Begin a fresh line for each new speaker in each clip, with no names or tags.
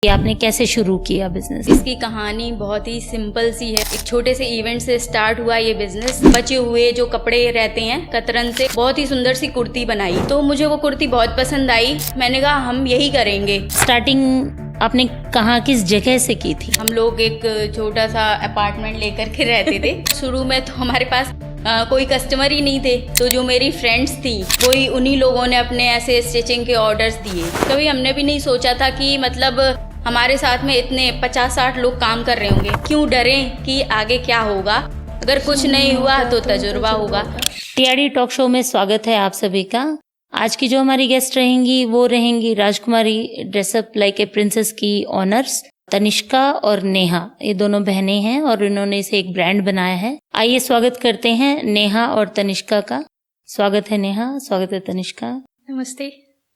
कि आपने कैसे शुरू किया बिजनेस?
इसकी कहानी बहुत ही सिंपल सी है। एक छोटे से इवेंट से स्टार्ट हुआ ये बिजनेस। बचे हुए जो कपड़े रहते हैं कतरन से बहुत ही सुंदर सी कुर्ती बनाई, तो मुझे वो कुर्ती बहुत पसंद आई। मैंने कहा हम यही करेंगे।
स्टार्टिंग आपने कहाँ किस जगह से की थी?
हम लोग एक छोटा सा अपार्टमेंट लेकर के रहते थे। शुरू में तो हमारे पास कोई कस्टमर ही नहीं थे, तो जो मेरी फ्रेंड्स थी वही उन्हीं लोगों ने अपने ऐसे स्टिचिंग के ऑर्डर्स दिए। कभी हमने भी नहीं सोचा था कि मतलब हमारे साथ में इतने 50-60 लोग काम कर रहे होंगे। क्यों डरें कि आगे क्या होगा, अगर कुछ नहीं हुआ तो तजुर्बा होगा।
टीआरडी टॉक शो में स्वागत है आप सभी का। आज की जो हमारी गेस्ट रहेंगी वो रहेंगी राजकुमारी ड्रेसअप लाइक ए प्रिंसेस की ऑनर्स तनिष्का और नेहा। ये दोनों बहनें हैं और इन्होंने इसे एक ब्रांड बनाया है। आइए स्वागत करते हैं नेहा और तनिष्का का। स्वागत है नेहा, स्वागत है तनिष्का।
नमस्ते,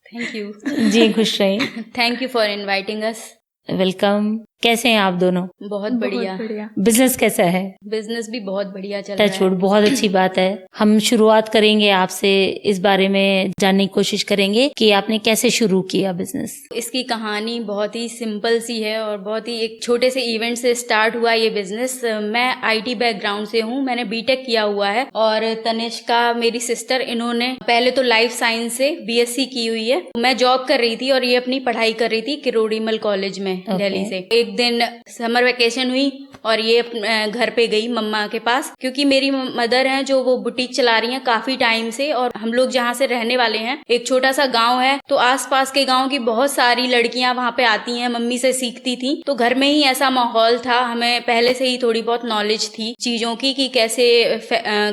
थैंक यू।
जी खुश रहिए।
Thank you for inviting us.
Welcome. कैसे हैं आप दोनों?
बहुत बढ़िया।
बिजनेस कैसा है?
बिजनेस भी बहुत बढ़िया चल रहा है।
टचवुड, बहुत अच्छी बात है। हम शुरुआत करेंगे आपसे, इस बारे में जानने की कोशिश करेंगे कि आपने कैसे शुरू किया बिजनेस।
इसकी कहानी बहुत ही सिंपल सी है और बहुत ही एक छोटे से इवेंट से स्टार्ट हुआ ये बिजनेस। मैं आईटी बैकग्राउंड से हूँ, मैंने बीटेक किया हुआ है और तनिष्का मेरी सिस्टर, इन्होंने पहले तो लाइफ साइंस से बीएससी की हुई है। मैं जॉब कर रही थी और ये अपनी पढ़ाई कर रही थी किरोड़ीमल कॉलेज में दिल्ली से। एक दिन समर वेकेशन हुई और ये घर पे गई मम्मा के पास, क्योंकि मेरी मदर हैं जो वो बुटीक चला रही हैं काफी टाइम से। और हम लोग जहाँ से रहने वाले हैं एक छोटा सा गांव है, तो आसपास के गांव की बहुत सारी लड़कियां वहाँ पे आती हैं, मम्मी से सीखती थी। तो घर में ही ऐसा माहौल था, हमें पहले से ही थोड़ी बहुत नॉलेज थी चीजों की कि कैसे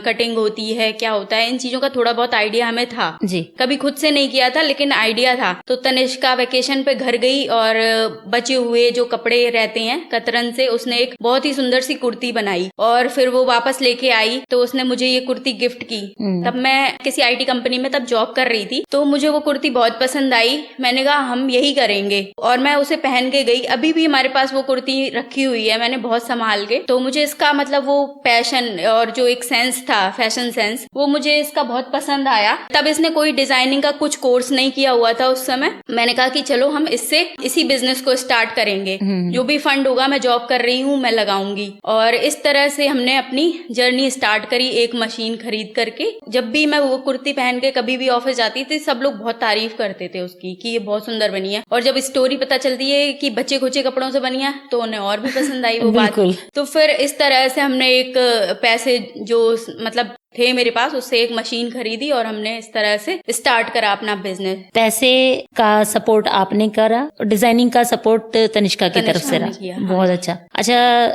कटिंग होती है, क्या होता है, इन चीजों का थोड़ा बहुत आइडिया हमें था
जी।
कभी खुद से नहीं किया था लेकिन आइडिया था। तो तनिष्का वेकेशन पे घर गई और बचे हुए जो कपड़े रहते हैं कतरन से उसने एक बहुत ही सुंदर सी कुर्ती बनाई और फिर वो वापस लेके आई। तो उसने मुझे ये कुर्ती गिफ्ट की। तब मैं किसी आईटी कंपनी में तब जॉब कर रही थी, तो मुझे वो कुर्ती बहुत पसंद आई। मैंने कहा हम यही करेंगे और मैं उसे पहन के गई। अभी भी हमारे पास वो कुर्ती रखी हुई है, मैंने बहुत संभाल के। तो मुझे इसका मतलब वो पैशन और जो एक सेंस था, फैशन सेंस, वो मुझे इसका बहुत पसंद आया। तब इसने कोई डिजाइनिंग का कुछ कोर्स नहीं किया हुआ था उस समय। मैंने कहा कि चलो हम इससे इसी बिजनेस को स्टार्ट करेंगे, जो भी फंड होगा, मैं जॉब कर रही हूँ, मैं लगाऊंगी। और इस तरह से हमने अपनी जर्नी स्टार्ट करी, एक मशीन खरीद करके। जब भी मैं वो कुर्ती पहन के कभी भी ऑफिस जाती थी, सब लोग बहुत तारीफ करते थे उसकी कि ये बहुत सुंदर बनी है। और जब स्टोरी पता चलती है कि बच्चे खुचे कपड़ों से बनी है तो उन्हें और भी पसंद आई वो बात। तो फिर इस तरह से हमने एक पैसे जो मतलब थे मेरे पास, उससे एक मशीन खरीदी और हमने इस तरह से स्टार्ट करा अपना बिजनेस।
पैसे का सपोर्ट आपने करा और डिजाइनिंग का सपोर्ट तनिष्का की तरफ से रहा। बहुत अच्छा।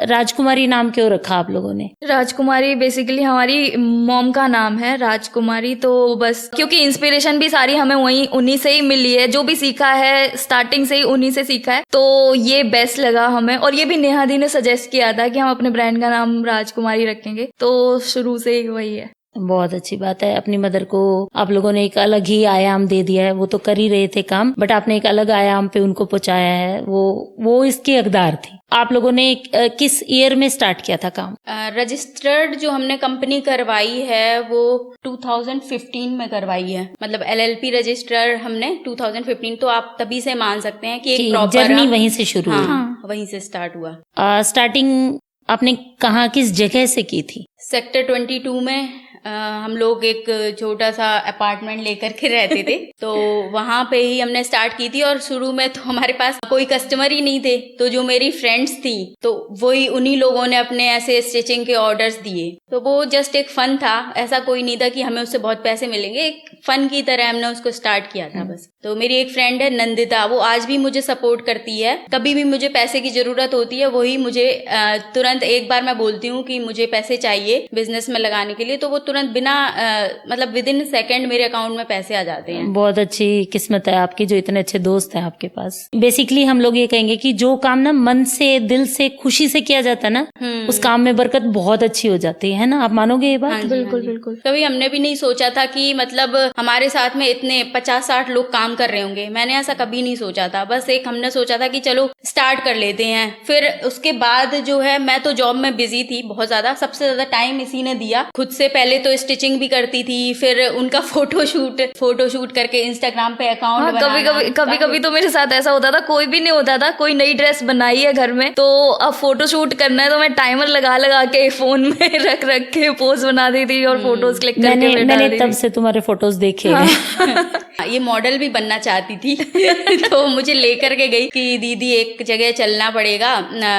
राजकुमारी नाम क्यों रखा आप लोगों ने?
राजकुमारी बेसिकली हमारी मॉम का नाम है राजकुमारी। तो बस क्योंकि इंस्पिरेशन भी सारी हमें वही उन्हीं से ही मिली है, जो भी सीखा है स्टार्टिंग से ही उन्हीं से सीखा है, तो ये बेस्ट लगा हमें। और ये भी नेहा दी ने सजेस्ट किया था कि हम अपने ब्रांड का नाम राजकुमारी रखेंगे, तो शुरू से ही वही है।
बहुत अच्छी बात है। अपनी मदर को आप लोगों ने एक अलग ही आयाम दे दिया है। वो तो कर ही रहे थे काम, बट आपने एक अलग आयाम पे उनको पहुंचाया है। वो इसकी हकदार थी। आप लोगों ने किस ईयर में स्टार्ट किया था काम?
रजिस्टर्ड जो हमने कंपनी करवाई है वो 2015 में करवाई है, मतलब LLP रजिस्टर हमने 2015। तो आप तभी से मान सकते हैं कि एक प्रॉपर
जर्नी वहीं से शुरू हुई।
हाँ, वहीं से स्टार्ट हुआ।
स्टार्टिंग आपने कहाँ किस जगह से की थी?
सेक्टर 22 में हम लोग एक छोटा सा अपार्टमेंट लेकर के रहते थे, तो वहां पे ही हमने स्टार्ट की थी। और शुरू में तो हमारे पास कोई कस्टमर ही नहीं थे, तो जो मेरी फ्रेंड्स थी तो वही उन्हीं लोगों ने अपने ऐसे स्टिचिंग के ऑर्डर्स दिए। तो वो जस्ट एक फन था, ऐसा कोई नहीं था कि हमें उससे बहुत पैसे मिलेंगे। एक फन की तरह हमने उसको स्टार्ट किया था बस। तो मेरी एक फ्रेंड है नंदिता, वो आज भी मुझे सपोर्ट करती है। कभी भी मुझे पैसे की जरूरत होती है वही मुझे तुरंत, एक बार मैं बोलती हूँ कि मुझे पैसे चाहिए बिजनेस में लगाने के लिए, तो वो तुरंत बिना मतलब विद इन सेकेंड मेरे अकाउंट में पैसे आ जाते हैं।
बहुत अच्छी किस्मत है आपकी जो इतने अच्छे दोस्त हैं आपके पास। बेसिकली हम लोग ये कहेंगे कि जो काम ना मन से, दिल से, खुशी से किया जाता है ना, उस काम में बरकत बहुत अच्छी हो जाती है ना। आप मानोगे ये बात?
हाँ जी,
बिल्कुल
हाँ जी।
बिल्कुल।
कभी हमने भी नहीं सोचा था कि मतलब हमारे साथ में इतने 50-60 लोग काम कर रहे होंगे। मैंने ऐसा कभी नहीं सोचा था। बस एक हमने सोचा था कि चलो स्टार्ट कर लेते हैं। फिर उसके बाद जो है, मैं तो जॉब में बिजी थी बहुत ज्यादा, सबसे ज्यादा टाइम इसी ने दिया। खुद से पहले तो स्टिचिंग भी करती थी, फिर उनका फोटोशूट करके इंस्टाग्राम पे अकाउंट बनाना।
कभी तो मेरे साथ ऐसा होता था, कोई भी नहीं होता था, कोई नई ड्रेस बनाई है घर में तो अब फोटो शूट करना है तो मैं टाइमर लगा के फोन में रख के पोज बना दी थी और फोटोज क्लिक करके
मैंने तब से तुम्हारे फोटोज देखे हैं।
ये मॉडल भी बनना चाहती थी तो मुझे लेकर के गई कि दीदी एक जगह चलना पड़ेगा।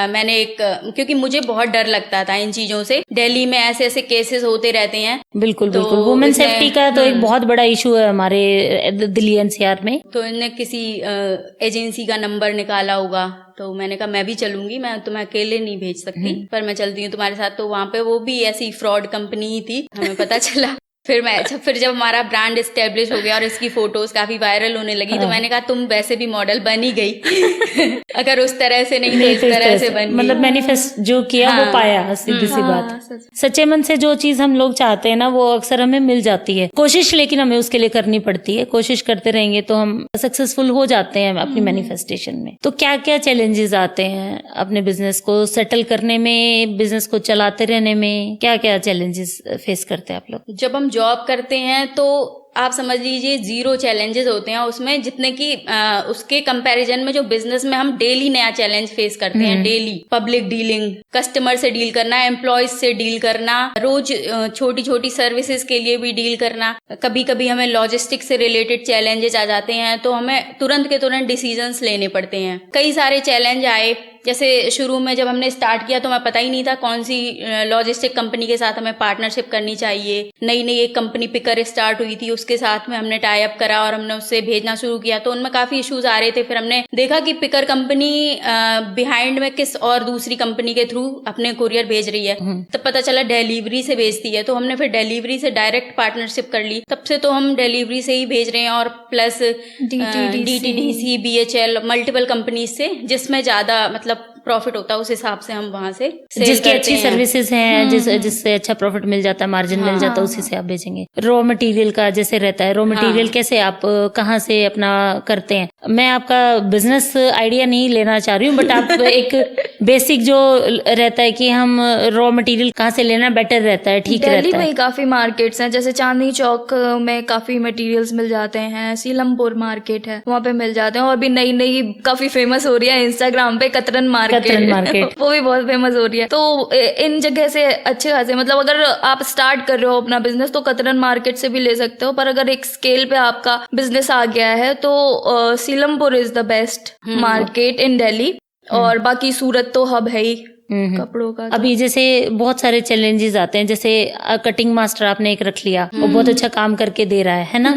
मैंने क्योंकि मुझे बहुत डर लगता था इन चीजों से, दिल्ली में ऐसे ऐसे केसेस होते रहते हैं।
बिल्कुल वुमेन सेफ्टी का तो एक बहुत बड़ा इशू है हमारे दिल्ली एनसीआर में।
तो इन्होंने किसी एजेंसी का नंबर निकाला होगा, तो मैंने कहा मैं भी चलूंगी, मैं तुम्हें अकेले नहीं भेज सकती, पर मैं चलती हूँ तुम्हारे साथ। तो वहां पे वो भी ऐसी फ्रॉड कंपनी ही थी, हमें पता चला। फिर जब हमारा ब्रांड एस्टेब्लिश हो गया और इसकी फोटोज काफी वायरल होने लगी, तो मैंने कहा तुम वैसे भी मॉडल बन ही गई अगर उस तरह से नहीं तो इस तरह से बन,
मतलब मैनिफेस्ट जो किया वो पाया। सीधी सी बात, सच्चे मन से जो चीज हम लोग चाहते हैं ना वो अक्सर हमें मिल जाती है। कोशिश लेकिन हमें उसके लिए करनी पड़ती है, कोशिश करते रहेंगे तो हम सक्सेसफुल हो जाते हैं अपनी मैनिफेस्टेशन में। तो क्या क्या चैलेंजेस आते हैं अपने बिजनेस को सेटल करने में, बिजनेस को चलाते रहने में, क्या क्या चैलेंजेस फेस करते हैं आप लोग?
जब हम जॉब करते हैं तो आप समझ लीजिए 0 चैलेंजेस होते हैं उसमें, जितने कि उसके कंपैरिजन में जो बिजनेस में हम डेली नया चैलेंज फेस करते हैं। डेली पब्लिक डीलिंग, कस्टमर से डील करना, एम्प्लॉयज से डील करना, रोज छोटी छोटी सर्विसेज के लिए भी डील करना। कभी कभी हमें लॉजिस्टिक से रिलेटेड चैलेंजेस आ जाते हैं तो हमें तुरंत के तुरंत डिसीजंस लेने पड़ते हैं। कई सारे चैलेंज आए, जैसे शुरू में जब हमने स्टार्ट किया तो हमें पता ही नहीं था कौन सी लॉजिस्टिक कंपनी के साथ हमें पार्टनरशिप करनी चाहिए। नई एक कंपनी पिकर स्टार्ट हुई थी, उसके साथ में हमने टाई अप करा और हमने उससे भेजना शुरू किया, तो उनमें काफी इश्यूज आ रहे थे। फिर हमने देखा कि पिकर कंपनी बिहाइंड में किस और दूसरी कंपनी के थ्रू अपने कुरियर भेज रही है, तब पता चला डिलीवरी से भेजती है, तो हमने फिर डिलीवरी से डायरेक्ट पार्टनरशिप कर ली। तब से तो हम डिलीवरी से ही भेज रहे हैं, और plus DTDC, BHL, multiple companies से, जिसमें ज्यादा मतलब प्रॉफिट होता है उस हिसाब से हम वहां से
जिसकी अच्छी सर्विसेज हैं, जिससे अच्छा प्रॉफिट मिल जाता है, मार्जिन मिल जाता है, उसी से आप बेचेंगे। रॉ मटेरियल का जैसे रहता है, रॉ मटेरियल कैसे आप कहाँ से अपना करते हैं? मैं आपका बिजनेस आइडिया नहीं लेना चाह रही हूँ, बट आप एक बेसिक जो रहता है कि हम रॉ मटेरियल कहाँ से लेना बेटर रहता है, ठीक रहता है।
दिल्ली में काफी मार्केट्स हैं, जैसे चांदनी चौक में काफी मटेरियल्स मिल जाते हैं, सीलमपुर मार्केट है वहाँ पे मिल जाते हैं, और भी नई काफी फेमस हो रही है इंस्टाग्राम पे कतरन मार्केट वो भी बहुत फेमस हो रही है। तो इन जगह से अच्छे खासे, मतलब अगर आप स्टार्ट कर रहे हो अपना बिजनेस तो कतरन मार्केट से भी ले सकते हो, पर अगर एक स्केल पे आपका बिजनेस आ गया है तो Seelampur is the best market in Delhi, और बाकी सूरत तो हब है ही कपड़ों का।
अभी जैसे बहुत सारे चैलेंजेस आते हैं, जैसे कटिंग मास्टर आपने एक रख लिया, वो बहुत अच्छा काम करके दे रहा है ना,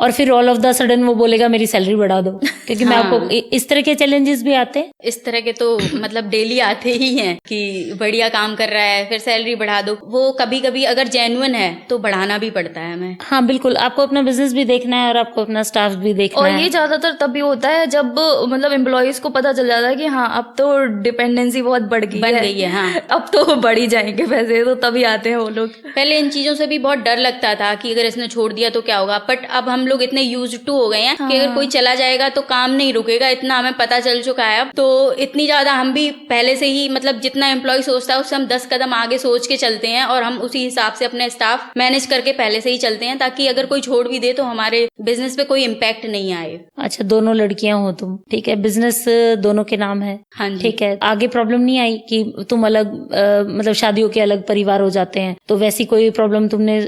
और फिर ऑल ऑफ द सडन वो बोलेगा मेरी सैलरी बढ़ा दो, क्योंकि मैं आपको इस तरह के चैलेंजेस भी आते हैं।
इस तरह के तो मतलब डेली आते ही हैं कि बढ़िया काम कर रहा है फिर सैलरी बढ़ा दो। वो कभी कभी अगर जेन्युइन है तो बढ़ाना भी पड़ता है हमें।
हाँ बिल्कुल, आपको अपना बिजनेस भी देखना है और आपको अपना स्टाफ भी देखना है।
और ये ज्यादातर तभी होता है जब मतलब एम्प्लॉयज को पता चल जाता है कि हाँ अब तो डिपेंडेंसी बहुत बढ़ गई है,
हाँ
अब तो बढ़ ही जाएंगे पैसे, तो तभी आते हैं वो लोग।
पहले इन चीजों से भी बहुत डर लगता था कि अगर इसने छोड़ दिया तो क्या होगा, बट अब हम लोग इतने यूज्ड टू हो गए हैं कि अगर कोई चला जाएगा तो काम नहीं रुकेगा, इतना हमें पता चल चुका है अब। तो इतनी ज्यादा हम भी पहले से ही, मतलब जितना एम्प्लॉय सोचता है उससे हम 10 कदम आगे सोच के चलते हैं, और हम उसी हिसाब से अपने स्टाफ मैनेज करके पहले से ही चलते हैं, ताकि अगर कोई छोड़ भी दे तो हमारे बिजनेस पे कोई इम्पैक्ट नहीं आए।
अच्छा, दोनों लड़कियां हो तुम, ठीक है, बिजनेस दोनों के नाम है,
हाँ जी,
ठीक है। आगे प्रॉब्लम नहीं आई कि तुम अलग मतलब शादियों के अलग परिवार हो जाते हैं, तो वैसी कोई प्रॉब्लम तुमने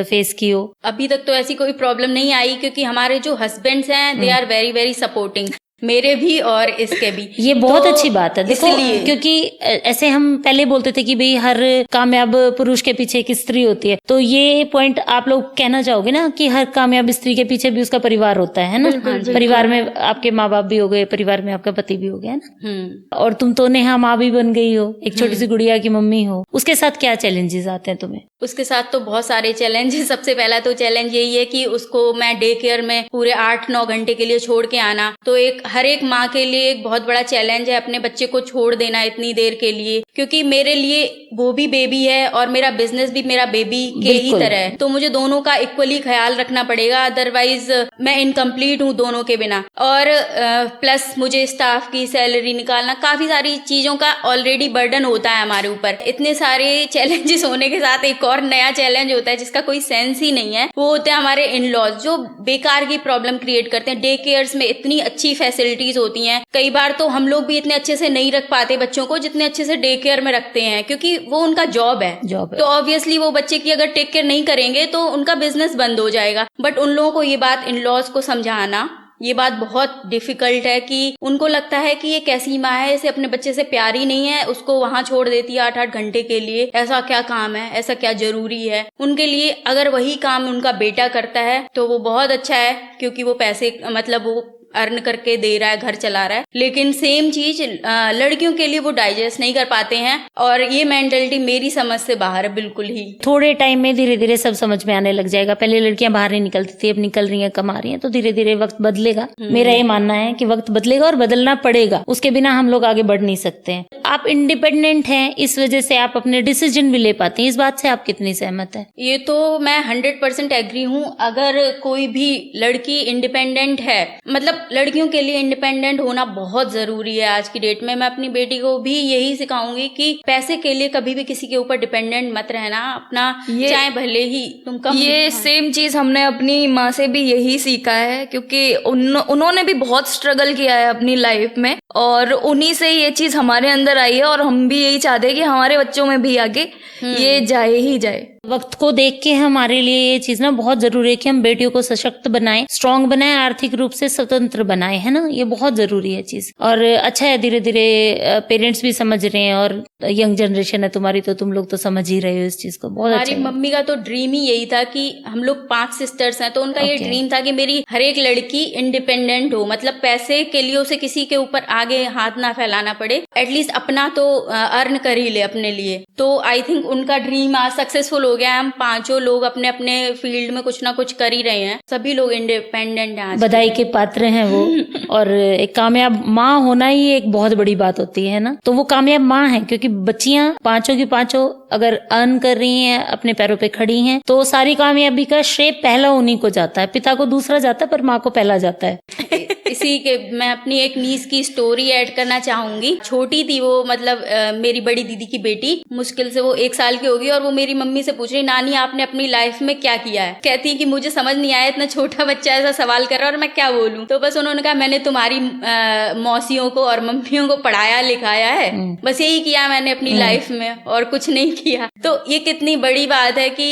फेस की हो?
अभी तक तो ऐसी कोई प्रॉब्लम नहीं आई, क्योंकि हमारे जो हस्बैंड्स हैं they are very very supporting, मेरे भी और इसके भी।
ये बहुत अच्छी बात है, देखो, क्योंकि ऐसे हम पहले बोलते थे कि भाई हर कामयाब पुरुष के पीछे एक स्त्री होती है, तो ये पॉइंट आप लोग कहना चाहोगे ना कि हर कामयाब स्त्री के पीछे भी उसका परिवार होता है ना? परिवार में आपके माँ बाप भी हो गए, परिवार में आपका पति भी हो गया ना, और तुम तो नेहा माँ भी बन गई हो, एक छोटी सी गुड़िया की मम्मी हो। उसके साथ क्या चैलेंजेस आते हैं तुम्हें?
उसके साथ तो बहुत सारे चैलेंजेस। सबसे पहला तो चैलेंज यही है कि उसको मैं डे केयर में पूरे 8-9 घंटे के लिए छोड़ के आना, तो एक हर एक माँ के लिए एक बहुत बड़ा चैलेंज है अपने बच्चे को छोड़ देना इतनी देर के लिए, क्योंकि मेरे लिए वो भी बेबी है और मेरा बिजनेस भी मेरा बेबी के ही तरह है, तो मुझे दोनों का इक्वली ख्याल रखना पड़ेगा, अदरवाइज मैं इनकम्प्लीट हूँ दोनों के बिना। और प्लस मुझे स्टाफ की सैलरी निकालना, काफी सारी चीजों का ऑलरेडी बर्डन होता है हमारे ऊपर। इतने सारे चैलेंजेस होने के साथ एक और नया चैलेंज होता है जिसका कोई सेंस ही नहीं है, वो होते हैं हमारे इन लॉज, जो बेकार की प्रॉब्लम क्रिएट करते हैं। डे केयर्स में इतनी अच्छी फैसिलिटीज होती हैं, कई बार तो हम लोग भी इतने अच्छे से नहीं रख पाते बच्चों को जितने अच्छे से डे केयर में रखते हैं, क्योंकि वो उनका जॉब है। तो ऑब्वियसली वो बच्चे की अगर टेक केयर नहीं करेंगे तो उनका बिजनेस बंद हो जाएगा। बट उन लोगों को ये बात, इन लॉज को समझाना, ये बात बहुत डिफिकल्ट है कि उनको लगता है कि ये कैसी माँ है, इसे अपने बच्चे से प्यार ही नहीं है, उसको वहां छोड़ देती है 8-8 घंटे के लिए, ऐसा क्या काम है, ऐसा क्या जरूरी है। उनके लिए अगर वही काम उनका बेटा करता है तो वो बहुत अच्छा है, क्योंकि वो पैसे, मतलब वो अर्न करके दे रहा है, घर चला रहा है। लेकिन सेम चीज लड़कियों के लिए वो डाइजेस्ट नहीं कर पाते हैं, और ये मेंटलिटी मेरी समझ से बाहर है बिल्कुल ही।
थोड़े टाइम में धीरे धीरे सब समझ में आने लग जाएगा। पहले लड़कियां बाहर नहीं निकलती थी, अब निकल रही हैं, कमा रही हैं, तो धीरे धीरे वक्त बदलेगा। मेरा ये मानना है कि वक्त बदलेगा और बदलना पड़ेगा, उसके बिना हम लोग आगे बढ़ नहीं सकते हैं। आप इंडिपेंडेंट हैं, इस वजह से आप अपने डिसीजन भी ले पाते हैं। इस बात से आप कितनी सहमत है?
ये तो मैं 100% एग्री हूँ। अगर कोई भी लड़की इंडिपेंडेंट है, मतलब लड़कियों के लिए इंडिपेंडेंट होना बहुत जरूरी है आज की डेट में। मैं अपनी बेटी को भी यही सिखाऊंगी कि पैसे के लिए कभी भी किसी के ऊपर डिपेंडेंट मत रहना, अपना चाहे भले ही तुम कम।
ये सेम चीज हमने अपनी माँ से भी यही सीखा है, क्योंकि उन्होंने भी बहुत स्ट्रगल किया है अपनी लाइफ में, और उन्हीं से ये चीज हमारे अंदर आई है, और हम भी यही चाहते हैं कि हमारे बच्चों में भी आगे ये जाए ही जाए।
वक्त को देख के हमारे लिए ये चीज ना बहुत जरूरी है कि हम बेटियों को सशक्त बनाएं, स्ट्रांग बनाएं, आर्थिक रूप से स्वतंत्र बनाएं, है ना। ये बहुत जरूरी है चीज, और अच्छा है धीरे धीरे पेरेंट्स भी समझ रहे हैं, और यंग जनरेशन है तुम्हारी, तो तुम लोग तो समझ ही रहे हो इस चीज को। बहुत
हमारी मम्मी का तो ड्रीम ही यही था कि हम लोग 5 सिस्टर्स हैं, तो उनका ये ड्रीम था कि मेरी हर एक लड़की इंडिपेंडेंट हो, मतलब पैसे के लिए उसे किसी के ऊपर आगे हाथ ना फैलाना पड़े, एटलीस्ट अपना तो अर्न कर ही ले अपने लिए। तो आई थिंक उनका ड्रीम आज सक्सेसफुल हो गया। हम 5 लोग अपने अपने फील्ड में कुछ ना कुछ कर ही रहे हैं, सभी लोग इंडिपेंडेंट हैं,
बधाई के पात्र हैं वो। और एक कामयाब माँ होना ही एक बहुत बड़ी बात होती है ना, तो वो कामयाब माँ है, क्योंकि बच्चियां 5 की 5 अगर अर्न कर रही हैं, अपने पैरों पे खड़ी हैं, तो सारी कामयाबी का श्रेय पहला उन्हीं को जाता है। पिता को दूसरा जाता है, पर माँ को पहला जाता है।
इसी के मैं अपनी एक नीस की स्टोरी ऐड करना चाहूंगी। छोटी थी वो, मतलब मेरी बड़ी दीदी की बेटी, मुश्किल से वो 1 साल की होगी, और वो मेरी मम्मी से पूछ रही, नानी आपने अपनी लाइफ में क्या किया है। कहती है कि मुझे समझ नहीं आया, इतना छोटा बच्चा ऐसा सवाल कर रहा है और मैं क्या बोलूं। तो बस उन्होंने कहा, मैंने तुम्हारी मौसियों को और मम्मियों को पढ़ाया लिखाया है, बस यही किया मैंने अपनी लाइफ में, और कुछ नहीं किया। तो ये कितनी बड़ी बात है कि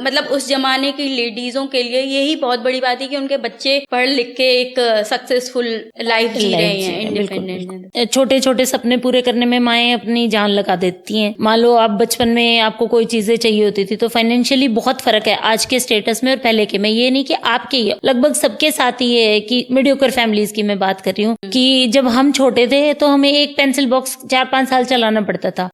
मतलब उस जमाने की लेडीजों के लिए यही बहुत बड़ी बात है कि उनके बच्चे पढ़ लिख के एक सक्सेसफुल लाइफ जी रहे हैं, इंडिपेंडेंट।
छोटे छोटे सपने पूरे करने में माएं अपनी जान लगा देती हैं। मान लो आप बचपन में आपको कोई चीजें चाहिए होती थी, तो फाइनेंशियली बहुत फर्क है आज के स्टेटस में और पहले के में। ये नहीं कि आपके ही, लगभग सबके साथ ही है कि मीडियोकर फैमिलीज की मैं बात कर रही हूँ कि जब हम छोटे थे तो हमें एक पेंसिल बॉक्स 4-5 साल चलाना पड़ता था।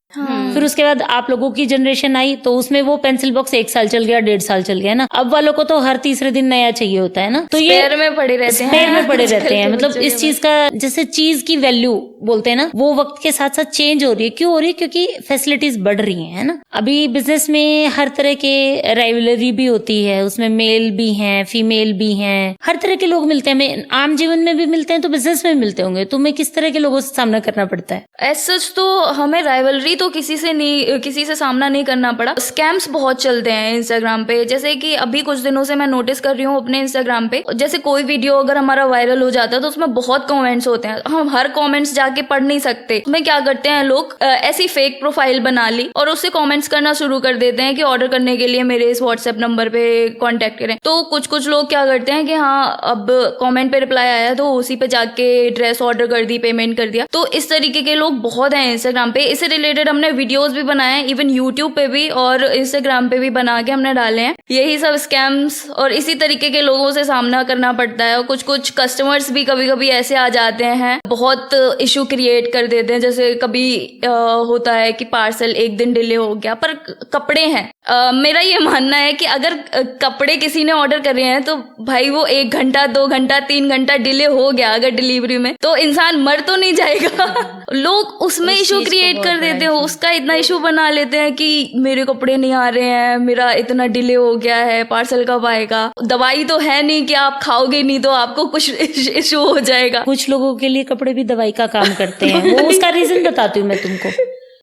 फिर उसके बाद आप लोगों की जनरेशन आई तो उसमें वो पेंसिल बॉक्स 1 साल चल गया, 1.5 साल चल गया ना। अब वालों को तो हर तीसरे दिन नया चाहिए होता है ना, तो ये
स्पेयर में पड़े रहते हैं।
मतलब इस चीज का, जैसे चीज की वैल्यू बोलते हैं ना, वो वक्त के साथ साथ चेंज हो रही है। क्यों हो रही है? क्योंकि फैसिलिटीज बढ़ रही है ना। अभी बिजनेस में हर तरह के राइवलरी भी होती है, उसमें मेल भी हैं, फीमेल भी हैं, हर तरह के लोग मिलते हैं। आम जीवन में भी मिलते हैं तो बिजनेस में भी मिलते होंगे। तुम्हें किस तरह के लोगों से सामना करना पड़ता है?
एज सच तो हमें राइवलरी तो किसी से सामना नहीं करना पड़ा। स्कैम्स बहुत चलते हैं इंस्टाग्राम पे, जैसे कि अभी कुछ दिनों से मैं नोटिस कर रही हूँ अपने इंस्टाग्राम पे, जैसे कोई वीडियो अगर हमारा वायरल हो जाता है तो उसमें बहुत कमेंट्स होते हैं। हम हर कमेंट्स जाके पढ़ नहीं सकते। उसमें क्या करते हैं लोग, ऐसी फेक प्रोफाइल बना ली और उससे कमेंट्स करना शुरू कर देते हैं कि ऑर्डर करने के लिए मेरे इस व्हाट्सएप नंबर पे कांटेक्ट करें। तो कुछ लोग क्या करते हैं कि हाँ, अब कमेंट पे रिप्लाई आया तो उसी पे जाके ड्रेस ऑर्डर कर दी, पेमेंट कर दिया। तो इस तरीके के लोग बहुत हैं इंस्टाग्राम पे। इससे रिलेटेड हमने वीडियोस भी बनाए हैं, इवन यूट्यूब पे भी और इंस्टाग्राम पे भी बना के हमने डाले हैं। यही सब स्कैम्स और इसी तरीके के लोगों से सामना करना पड़ता है। और कुछ कस्टमर्स भी कभी कभी ऐसे आ जाते हैं, बहुत इशू इशू क्रिएट कर देते हैं। जैसे कभी होता है कि पार्सल एक दिन डिले हो गया, पर कपड़े हैं, मेरा ये मानना है कि अगर कपड़े किसी ने ऑर्डर कर रहे हैं तो भाई वो 1 घंटा 2 घंटा 3 घंटा डिले हो गया अगर डिलीवरी में, तो इंसान मर तो नहीं जाएगा। लोग उसमें इशू क्रिएट कर देते हैं, उसका इतना इशू बना लेते हैं कि मेरे कपड़े नहीं आ रहे हैं, मेरा इतना डिले हो गया है, पार्सल कब आएगा। दवाई तो है नहीं कि आप खाओगे नहीं तो आपको कुछ इशू हो जाएगा।
कुछ लोगों के लिए कपड़े भी दवाई का काम करते हैं। वो उसका रीजन बताती हूँ मैं तुमको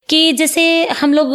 कि जैसे हम लोग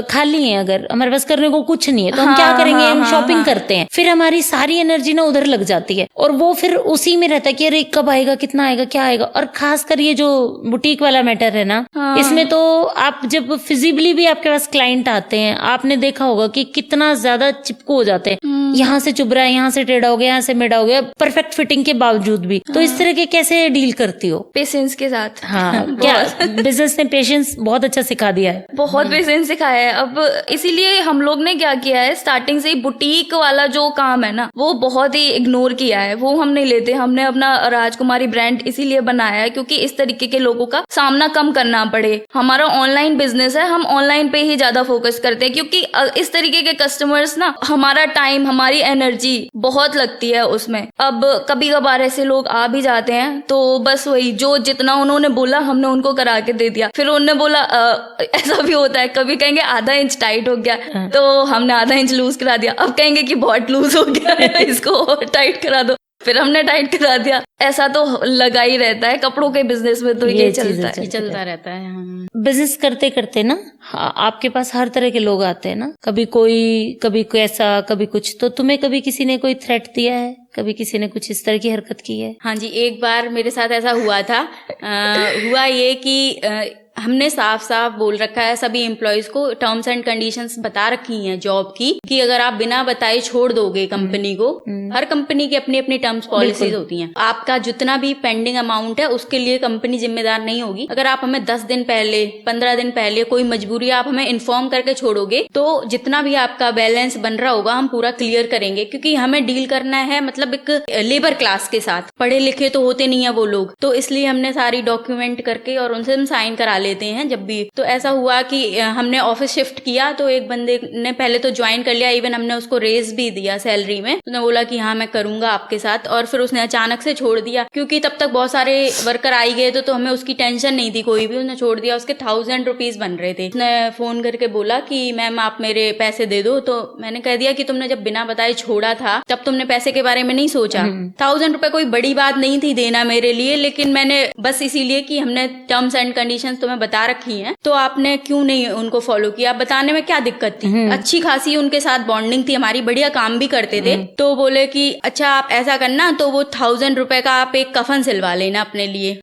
खाली हैं, अगर हमारे पास करने को कुछ नहीं है तो हम क्या करेंगे, हम शॉपिंग करते हैं, फिर हमारी सारी एनर्जी ना उधर लग जाती है और वो फिर उसी में रहता है कि अरे कब आएगा, कितना आएगा, क्या आएगा। और खासकर ये जो बुटीक वाला मैटर है ना, इसमें तो आप जब फिजिबली भी आपके पास क्लाइंट आते हैं, आपने देखा होगा कि कितना ज्यादा चिपको हो जाते हैं, यहाँ से चुभ रहा है, यहाँ से टेढ़ा हो गया, यहाँ से मेढ़ा हो गया, परफेक्ट फिटिंग के बावजूद भी। तो इस तरह के कैसे डील करती हो?
पेशेंस के साथ।
हाँ, क्या बिजनेस ने पेशेंस बहुत अच्छा सिखा दिया है?
बहुत पेशेंस सिखाया है। अब इसीलिए हम लोग ने क्या किया है, स्टार्टिंग से ही बुटीक वाला जो काम है ना वो बहुत ही इग्नोर किया है, वो हम नहीं लेते। हमने अपना राजकुमारी ब्रांड इसीलिए बनाया है क्योंकि इस तरीके के लोगों का सामना कम करना पड़े। हमारा ऑनलाइन बिजनेस है, हम ऑनलाइन पे ही ज्यादा फोकस करते हैं क्योंकि इस तरीके के कस्टमर्स ना, हमारा टाइम हमारी एनर्जी बहुत लगती है उसमें। अब कभी कभार ऐसे लोग आ भी जाते हैं तो बस वही जो जितना उन्होंने बोला हमने उनको करा के दे दिया। फिर उन्होंने बोला ऐसा भी होता है, कभी कहेंगे आधा इंच टाइट हो गया तो हमने आधा इंच लूज करा दिया, अब कहेंगे कि बहुत लूज हो गया है इसको और टाइट करा दो, फिर हमने टाइट करा दिया। ऐसा तो लगा ही रहता है कपड़ों के बिजनेस में, तो ये
चलता रहता है।
बिजनेस करते करते ना आपके पास हर तरह के लोग आते हैं ना, कभी कोई, कभी कैसा, कभी कुछ। तो तुम्हें कभी किसी ने कोई थ्रेट दिया है, कभी किसी ने कुछ इस तरह की हरकत की है?
हाँ जी, एक बार मेरे साथ ऐसा हुआ था। हुआ ये कि हमने साफ साफ बोल रखा है सभी एम्प्लॉयज को, टर्म्स एंड कंडीशंस बता रखी हैं जॉब की कि अगर आप बिना बताए छोड़ दोगे कंपनी को, हर कंपनी की अपनी अपनी टर्म्स पॉलिसीज होती हैं, आपका जितना भी पेंडिंग अमाउंट है उसके लिए कंपनी जिम्मेदार नहीं होगी। अगर आप हमें 10 दिन पहले, 15 दिन पहले कोई मजबूरी आप हमें इन्फॉर्म करके छोड़ोगे तो जितना भी आपका बैलेंस बन रहा होगा हम पूरा क्लियर करेंगे, क्योंकि हमें डील करना है मतलब एक लेबर क्लास के साथ, पढ़े लिखे तो होते नहीं है वो लोग। तो इसलिए हमने सारी डॉक्यूमेंट करके और उनसे हम साइन करा लेते हैं जब भी। तो ऐसा हुआ कि हमने ऑफिस शिफ्ट किया तो एक बंदे ने पहले तो ज्वाइन कर लिया, इवन हमने उसको रेज भी दिया सैलरी में। उसने बोला कि हाँ मैं करूंगा आपके साथ, और फिर उसने अचानक से छोड़ दिया क्योंकि तब तक बहुत सारे वर्कर आई गए तो हमें उसकी टेंशन नहीं थी कोई भी। उसने छोड़ दिया, उसके 1000 रुपीज बन रहे थे। उसने फोन करके बोला कि मैम आप मेरे पैसे दे दो। तो मैंने कह दिया कि तुमने जब बिना बताए छोड़ा था तब तुमने पैसे के बारे में नहीं सोचा। 1000 रुपए कोई बड़ी बात नहीं थी देना मेरे लिए, लेकिन मैंने बस इसीलिए कि हमने टर्म्स एंड कंडीशंस तुम्हें बता रखी हैं तो आपने क्यों नहीं उनको फॉलो किया। बताने में क्या दिक्कत थी, अच्छी खासी उनके साथ बॉन्डिंग थी हमारी, बढ़िया काम भी करते थे। तो बोले कि अच्छा आप ऐसा करना, तो वो 1000 रुपए का आप एक कफन सिलवा लेना अपने लिए।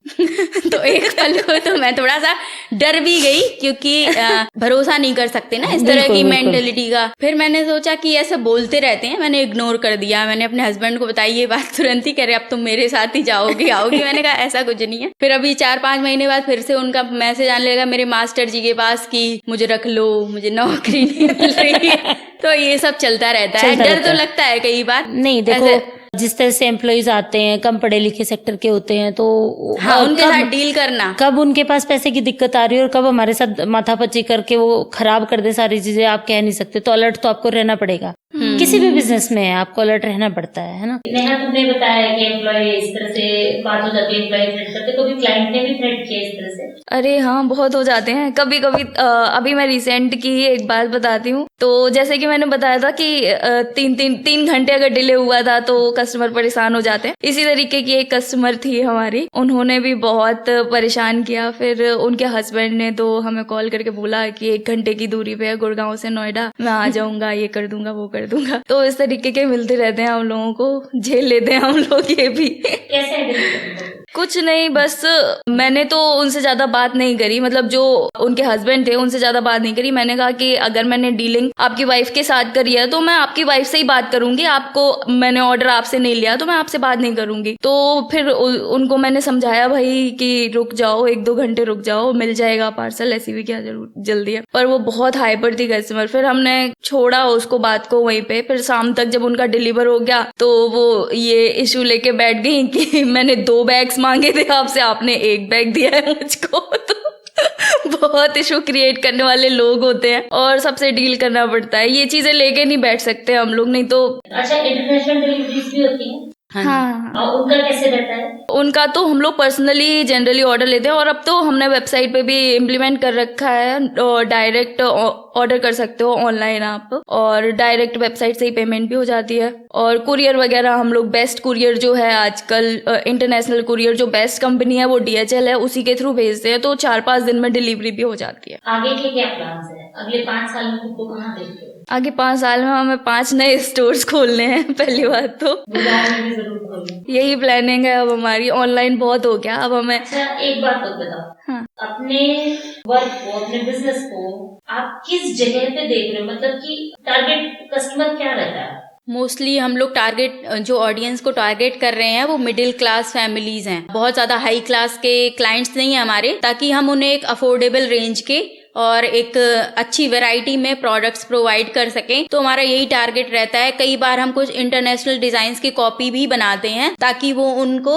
तो एक पल को तो मैं थोड़ा सा डर भी गई क्योंकि भरोसा नहीं कर सकते ना इस तरह की मेंटेलिटी का। फिर मैंने सोचा कि ऐसे बोलते रहते हैं, मैंने इग्नोर कर दिया। मैंने अपने हस्बैंड को बताई ये बात, तुरंत ही कह रहे अब तुम मेरे साथ ही जाओगी आओगी। मैंने कहा ऐसा कुछ नहीं है। फिर अभी 4-5 महीने बाद फिर से उनका मैसेज आने लगा मेरे मास्टर जी के पास कि मुझे रख लो, मुझे नौकरी नहीं मिल रही है। तो ये सब चलता रहता है, डर तो लगता है कई बार।
नहीं देखो, जिस तरह से एम्प्लॉइज आते हैं कम पढ़े लिखे सेक्टर के होते हैं तो
हाँ, उनके साथ डील करना,
कब उनके पास पैसे की दिक्कत आ रही है और कब हमारे साथ माथापच्ची करके वो खराब कर दे सारी चीजें, आप कह नहीं सकते। तो अलर्ट तो आपको रहना पड़ेगा। किसी भी बिजनेस में आपको अलर्ट रहना पड़ता है ना। नेहा तुमने बताया कि एम्प्लॉय इस तरह से बात हो जाती है, एम्प्लॉय थ्रेट करते, कभी क्लाइंट ने भी थ्रेट किया इस तरह से?
अरे हाँ, बहुत हो जाते हैं कभी कभी। अभी मैं रिसेंट की एक बात बताती हूँ। तो जैसे कि मैंने बताया था कि 3 घंटे अगर डिले हुआ था तो कस्टमर परेशान हो जाते हैं। इसी तरीके की एक कस्टमर थी हमारी, उन्होंने भी बहुत परेशान किया। फिर उनके हस्बैंड ने तो हमें कॉल करके बोला कि 1 घंटे की दूरी पे है गुड़गांव से नोएडा, मैं आ जाऊंगा, ये कर दूंगा वो कर दूंगा। तो इस तरीके के मिलते रहते हैं हम लोगों को, झेल लेते हैं हम लोग ये भी।
कैसे?
कुछ नहीं, बस मैंने तो उनसे ज्यादा बात नहीं करी, मतलब जो उनके हस्बैंड थे उनसे ज्यादा बात नहीं करी। मैंने कहा कि अगर मैंने डीलिंग आपकी वाइफ के साथ करी है तो मैं आपकी वाइफ से ही बात करूंगी, आपको मैंने ऑर्डर आपसे नहीं लिया तो मैं आपसे बात नहीं करूंगी। तो फिर उनको मैंने समझाया भाई कि रुक जाओ, 1-2 घंटे रुक जाओ, मिल जाएगा पार्सल, ऐसी भी क्या जल्दी है। पर वो बहुत हाइपर थी कस्टमर। फिर हमने छोड़ा उसको बात को वहीं पे। फिर शाम तक जब उनका डिलीवर हो गया तो वो ये इशू लेके बैठ गई कि मैंने 2 बैग्स मांगे थे आपसे, आपने एक बैग दिया है मुझको। तो बहुत इशू क्रिएट करने वाले लोग होते हैं और सबसे डील करना पड़ता है, ये चीजें लेके नहीं बैठ सकते हम लोग, नहीं तो।
अच्छा, इंटरनेशनल डिलीवरीज भी होती है?
हाँ,
और उनका कैसे रहता है?
उनका तो हम लोग पर्सनली जनरली ऑर्डर लेते हैं, और अब तो हमने वेबसाइट पे भी इम्प्लीमेंट कर रखा है, और डायरेक्ट ऑर्डर कर सकते हो ऑनलाइन आप, और डायरेक्ट वेबसाइट से ही पेमेंट भी हो जाती है। और कुरियर वगैरह हम लोग बेस्ट कुरियर जो है आजकल, इंटरनेशनल कुरियर जो बेस्ट कंपनी है वो DHL है, उसी के थ्रू भेजते हैं, तो 4-5 दिन में डिलीवरी भी हो जाती है।
आगे के क्या प्लान्स है? अगले 5 साल में खुद को कहाँ देखते हो?
आगे 5 साल में हमें 5 नए स्टोर्स खोलने हैं। पहली बात तो
गुड़गांव में भी जरूर खोलें।
यही प्लानिंग है अब हमारी, ऑनलाइन बहुत हो गया अब हमें।
अच्छा, एक बात तो बताओ,
हाँ,
अपने वर्क को, अपने बिजनेस को आप किस जगह पे देख रहे हो? मतलब कि टारगेट कस्टमर क्या रहता है?
मोस्टली हम लोग टारगेट, जो ऑडियंस को टारगेट कर रहे हैं वो मिडिल क्लास फैमिलीज हैं। बहुत ज्यादा हाई क्लास के क्लाइंट्स नहीं है हमारे, ताकि हम उन्हें एक अफोर्डेबल रेंज के और एक अच्छी वैरायटी में प्रोडक्ट्स प्रोवाइड कर सकें। तो हमारा यही टारगेट रहता है। कई बार हम कुछ इंटरनेशनल डिजाइन्स की कॉपी भी बनाते हैं ताकि वो उनको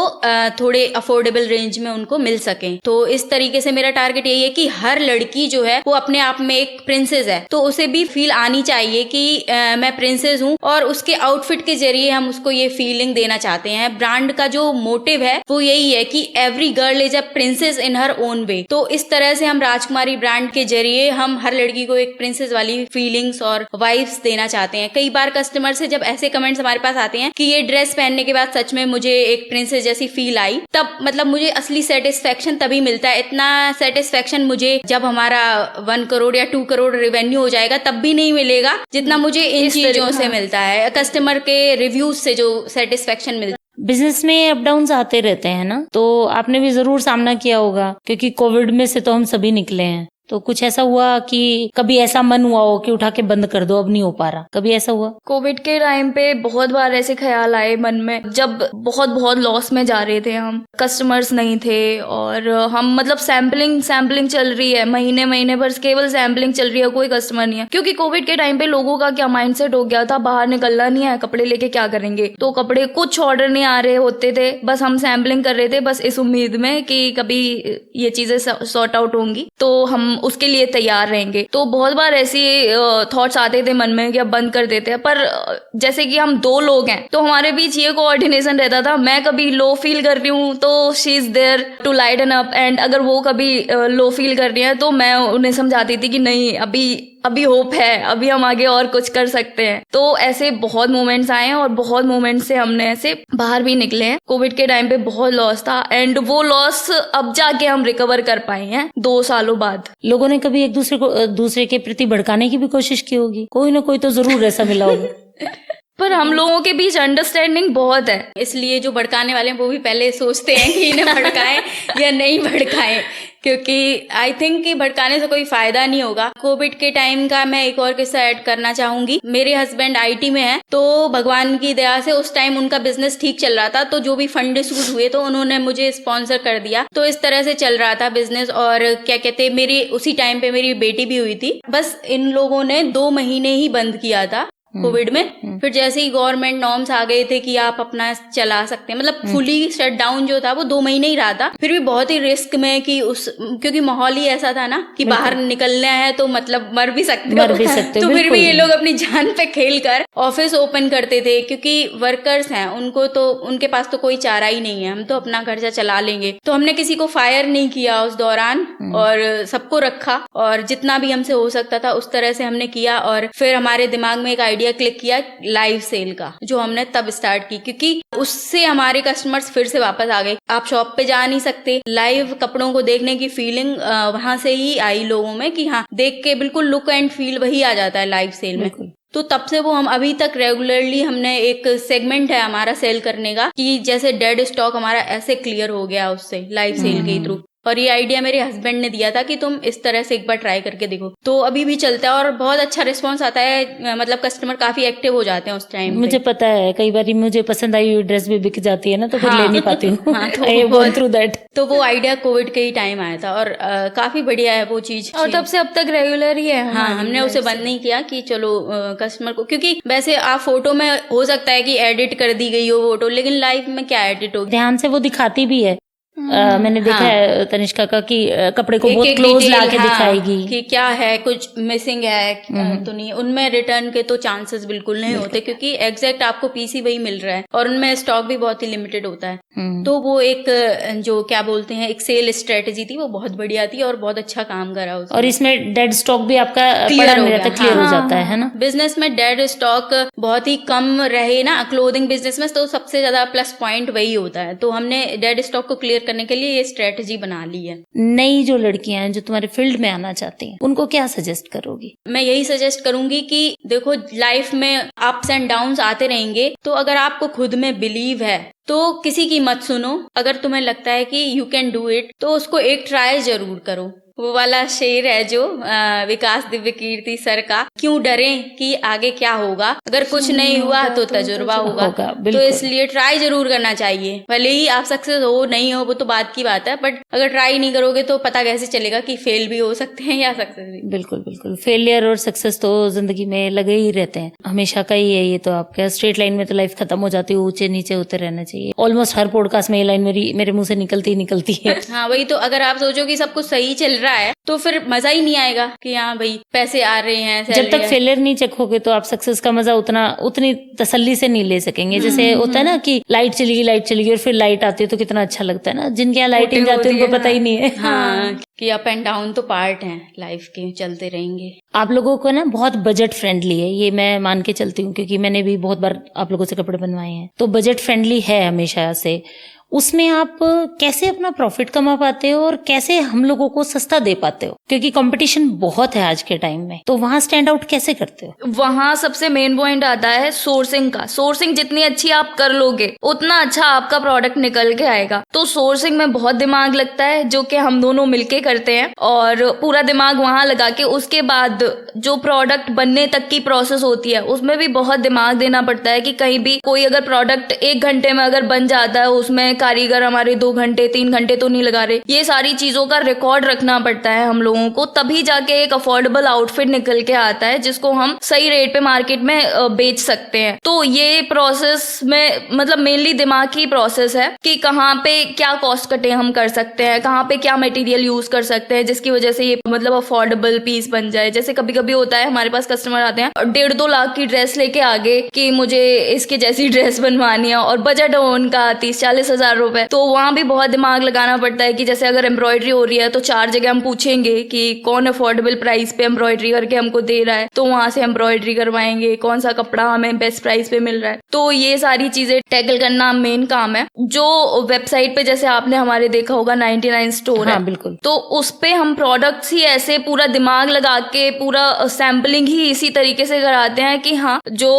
थोड़े अफोर्डेबल रेंज में उनको मिल सकें। तो इस तरीके से मेरा टारगेट यही है कि हर लड़की जो है वो अपने आप में एक प्रिंसेस है, तो उसे भी फील आनी चाहिए कि मैं प्रिंसेस हूँ, और उसके आउटफिट के जरिए हम उसको ये फीलिंग देना चाहते हैं। ब्रांड का जो मोटिव है वो यही है कि every girl is a princess in her own way. तो इस तरह से हम राजकुमारी ब्रांड के जरिए हम हर लड़की को एक प्रिंसेस वाली फीलिंग्स और वाइब्स देना चाहते हैं। कई बार कस्टमर से जब ऐसे कमेंट्स हमारे पास आते हैं कि ये ड्रेस पहनने के बाद सच में मुझे एक प्रिंसेस जैसी फील आई, तब मतलब मुझे असली सेटिस्फेक्शन तभी मिलता है। इतना सेटिस्फेक्शन मुझे जब हमारा 1 करोड़ या 2 करोड़ रेवेन्यू हो जाएगा तब भी नहीं मिलेगा जितना मुझे इन चीजों से मिलता है, कस्टमर के रिव्यूज से जो सेटिस्फेक्शन मिलता है।
बिजनेस में अप डाउन आते रहते हैं ना, तो आपने भी जरूर सामना किया होगा, क्योंकि कोविड में से तो हम सभी निकले हैं। तो कुछ ऐसा हुआ कि कभी ऐसा मन हुआ हो कि उठा के बंद कर दो, अब नहीं हो पा रहा? कभी ऐसा हुआ?
कोविड के टाइम पे बहुत बार ऐसे ख्याल आए मन में, जब बहुत लॉस में जा रहे थे हम, कस्टमर्स नहीं थे, और हम मतलब सैम्पलिंग चल रही है, महीने भर केवल सैम्पलिंग चल रही है, कोई कस्टमर नहीं है। क्योंकि कोविड के टाइम पे लोगों का क्या माइंडसेट हो गया था, बाहर निकलना नहीं है, कपड़े लेके क्या करेंगे, तो कपड़े कुछ ऑर्डर नहीं आ रहे होते थे, बस हम सैम्पलिंग कर रहे थे, बस इस उम्मीद में कि कभी ये चीजें सॉर्ट आउट होंगी तो हम उसके लिए तैयार रहेंगे। तो बहुत बार ऐसी थॉट्स आते थे मन में कि अब बंद कर देते हैं, पर जैसे कि हम 2 लोग हैं तो हमारे बीच ये कोऑर्डिनेशन रहता था। मैं कभी लो फील कर रही हूँ तो she is there to lighten up, and अगर वो कभी लो फील कर रही है तो मैं उन्हें समझाती थी कि नहीं, अभी होप है, अभी हम आगे और कुछ कर सकते हैं। तो ऐसे बहुत मोमेंट्स आए हैं और बहुत मोमेंट्स से हमने ऐसे बाहर भी निकले हैं। कोविड के टाइम पे बहुत लॉस था, एंड वो लॉस अब जाके हम रिकवर कर पाए हैं 2 सालों बाद।
लोगों ने कभी एक दूसरे के प्रति भड़काने की भी कोशिश की होगी, कोई ना कोई तो जरूर ऐसा मिला होगा।
पर हम लोगों के बीच अंडरस्टैंडिंग बहुत है,
इसलिए जो भड़काने वाले हैं वो भी पहले सोचते हैं कि इन्हें भड़काएं या नहीं भड़काएं, क्योंकि आई थिंक कि भड़काने से कोई फायदा नहीं होगा। कोविड के टाइम का मैं एक और किस्सा ऐड करना चाहूंगी। मेरे हस्बैंड IT में हैं, तो भगवान की दया से उस टाइम उनका बिजनेस ठीक चल रहा था, तो जो भी फंड इशूज हुए तो उन्होंने मुझे स्पॉन्सर कर दिया। तो इस तरह से चल रहा था बिजनेस। और क्या कहते, मेरी उसी टाइम पे मेरी बेटी भी हुई थी। बस इन लोगों ने 2 महीने ही बंद किया था कोविड में। फिर जैसे ही गवर्नमेंट नॉर्म्स आ गए थे कि आप अपना चला सकते हैं, मतलब फुली शट डाउन जो था वो 2 महीने ही रहा था। फिर भी बहुत ही रिस्क में कि क्योंकि माहौल ही ऐसा था ना कि बाहर निकलना है तो मतलब मर भी सकते हो। तो फिर भी ये लोग अपनी जान पे खेल कर ऑफिस ओपन करते थे, क्योंकि वर्कर्स हैं, उनको तो उनके पास तो कोई चारा ही नहीं है, हम तो अपना खर्चा चला लेंगे। तो हमने किसी को फायर नहीं किया उस दौरान, और सबको रखा, और जितना भी हमसे हो सकता था उस तरह से हमने किया। और फिर हमारे दिमाग में एक आइडिया क्लिक किया लाइव सेल का, जो हमने तब स्टार्ट की, क्योंकि उससे हमारे कस्टमर्स फिर से वापस आ गए। आप शॉप पे जा नहीं सकते, लाइव कपड़ों को देखने की फीलिंग वहां से ही आई लोगों में कि हाँ, देख के बिल्कुल लुक एंड फील वही आ जाता है लाइव सेल में। तो तब से वो हम अभी तक रेगुलरली, हमने एक सेगमेंट है हमारा सेल करने का कि जैसे डेड स्टॉक हमारा ऐसे क्लियर हो गया उससे लाइव सेल के थ्रू। और ये आइडिया मेरे हस्बैंड ने दिया था कि तुम इस तरह से एक बार ट्राई करके देखो, तो अभी भी चलता है और बहुत अच्छा रिस्पांस आता है। मतलब कस्टमर काफी एक्टिव हो जाते हैं उस टाइम।
मुझे पता है, कई बार मुझे पसंद आई हुई ड्रेस भी बिक जाती है ना, तो फिर ले नहीं पाती हूँ।
हाँ,
तो
वो आइडिया कोविड के ही टाइम आया था, और काफी बढ़िया है वो चीज,
और तब से अब तक रेगुलर ही है।
हाँ, हमने उसे बंद नहीं किया कि चलो कस्टमर को, क्योंकि वैसे आप फोटो में हो सकता है कि एडिट कर दी गई हो फोटो, लेकिन लाइव में क्या एडिट होगी।
ध्यान से वो दिखाती भी है मैंने देखा
हाँ।
है तनिष्का का कि कपड़े को बहुत
एक
क्लोज
डिटेल,
लाके
हाँ,
दिखाएगी
कि क्या है, कुछ मिसिंग है तो नहीं, उनमें रिटर्न के तो चांसेस बिल्कुल नहीं होते, क्योंकि एग्जैक्ट आपको पीस ही वही मिल रहा है और उनमें स्टॉक भी बहुत ही लिमिटेड होता है। तो वो एक जो क्या बोलते हैं, एक सेल स्ट्रेटेजी थी, वो बहुत बढ़िया थी और बहुत अच्छा काम करा उसने।
और इसमें डेड स्टॉक भी आपका
क्लियर
पड़ा
हो
नहीं
गया,
रहता, क्लियर हो
हाँ,
जाता है ना।
बिजनेस में डेड स्टॉक बहुत ही कम रहे ना, क्लोथिंग बिजनेस में तो सबसे ज्यादा प्लस पॉइंट वही होता है। तो हमने डेड स्टॉक को क्लियर करने के लिए ये स्ट्रेटेजी बना ली है।
नई जो लड़कियां हैं जो तुम्हारे फील्ड में आना चाहती हैं, उनको क्या सजेस्ट करोगी?
मैं यही सजेस्ट करूंगी कि देखो, लाइफ में अप्स एंड डाउन्स आते रहेंगे, तो अगर आपको खुद में बिलीव है तो किसी की मत सुनो। अगर तुम्हें लगता है कि यू कैन डू इट, तो उसको एक ट्राई जरूर करो। वो वाला शेर है जो विकास दिव्य कीर्ति सर का, क्यों डरें कि आगे क्या होगा, अगर कुछ नहीं हुआ तो तजुर्बा होगा। तो इसलिए ट्राई जरूर करना चाहिए, भले ही आप सक्सेस हो नहीं हो वो तो बात की बात है, बट अगर ट्राई नहीं करोगे तो पता कैसे चलेगा कि फेल भी हो सकते हैं या सक्सेस भी।
बिल्कुल बिल्कुल, फेलियर और सक्सेस तो जिंदगी में लगे ही रहते हैं, हमेशा का ही है ये। तो आपका स्ट्रेट लाइन में तो लाइफ खत्म हो जाती है, ऊंचे नीचे होते रहना चाहिए। ऑलमोस्ट हर पॉडकास्ट में ये लाइन मेरे मुंह से निकलती है।
हाँ वही तो, अगर आप सोचो कि सब कुछ सही चल रहा है तो फिर मजा ही नहीं आएगा कि हाँ भाई पैसे आ रहे हैं।
जब तक फेलियर नहीं चखोगे तो आप सक्सेस का मजा उतनी तसल्ली से नहीं ले सकेंगे। जैसे होता है ना कि लाइट चली गई और फिर लाइट आती है तो कितना अच्छा लगता है ना। जिनके यहाँ लाइटिंग जाती है उनको पता ही नहीं है।
हाँ, कि अप एंड डाउन तो पार्ट हैं लाइफ के, चलते रहेंगे।
आप लोगों को ना बहुत बजट फ्रेंडली है, ये मैं मान के चलती हूँ, क्योंकि मैंने भी बहुत बार आप लोगों से कपड़े बनवाए हैं। तो बजट फ्रेंडली है हमेशा से। उसमें आप कैसे अपना प्रॉफिट कमा पाते हो और कैसे हम लोगों को सस्ता दे पाते हो, क्योंकि कंपटीशन बहुत है आज के टाइम में, तो वहां स्टैंड आउट कैसे करते हो?
वहां सबसे मेन पॉइंट आता है सोर्सिंग का। सोर्सिंग जितनी अच्छी आप कर लोगे उतना अच्छा आपका प्रोडक्ट निकल के आएगा। तो सोर्सिंग में बहुत दिमाग लगता है, जो कि हम दोनों मिलके करते हैं, और पूरा दिमाग वहां लगा के उसके बाद जो प्रोडक्ट बनने तक की प्रोसेस होती है उसमें भी बहुत दिमाग देना पड़ता है कि कहीं भी कोई अगर प्रोडक्ट 1 घंटे में अगर बन जाता है, उसमें कारीगर हमारे 2 घंटे 3 घंटे तो नहीं लगा रहे। ये सारी चीजों का रिकॉर्ड रखना पड़ता है हम लोगों को, तभी जाके एक अफोर्डेबल आउटफिट निकल के आता है जिसको हम सही रेट पे मार्केट में बेच सकते हैं। तो ये प्रोसेस में मतलब मेनली दिमाग की प्रोसेस है कि कहाँ पे क्या कॉस्ट कटे हम कर सकते हैं, कहाँ पे क्या मटेरियल यूज कर सकते हैं जिसकी वजह से ये मतलब अफोर्डेबल पीस बन जाए। जैसे कभी कभी होता है हमारे पास कस्टमर आते हैं 1.5-2 लाख की ड्रेस लेके आगे कि मुझे इसके जैसी ड्रेस बनवानी है, और बजट हो उनका 30-40 हजार रुपए। तो वहां भी बहुत दिमाग लगाना पड़ता है कि जैसे अगर एम्ब्रॉयडरी हो रही है तो 4 जगह हम पूछेंगे कि कौन अफोर्डेबल प्राइस पे एम्ब्रॉयडरी करके हमको दे रहा है, तो वहां से एम्ब्रॉयडरी करवाएंगे, कौन सा कपड़ा हमें बेस्ट प्राइस पे मिल रहा है। तो ये सारी चीजें टैकल करना मेन काम है। जो वेबसाइट पे जैसे आपने हमारे देखा होगा 99 स्टोर है,
बिल्कुल,
तो उस पे हम प्रोडक्ट्स ही ऐसे पूरा दिमाग लगा के पूरा सैम्पलिंग ही इसी तरीके से कराते हैं कि हाँ जो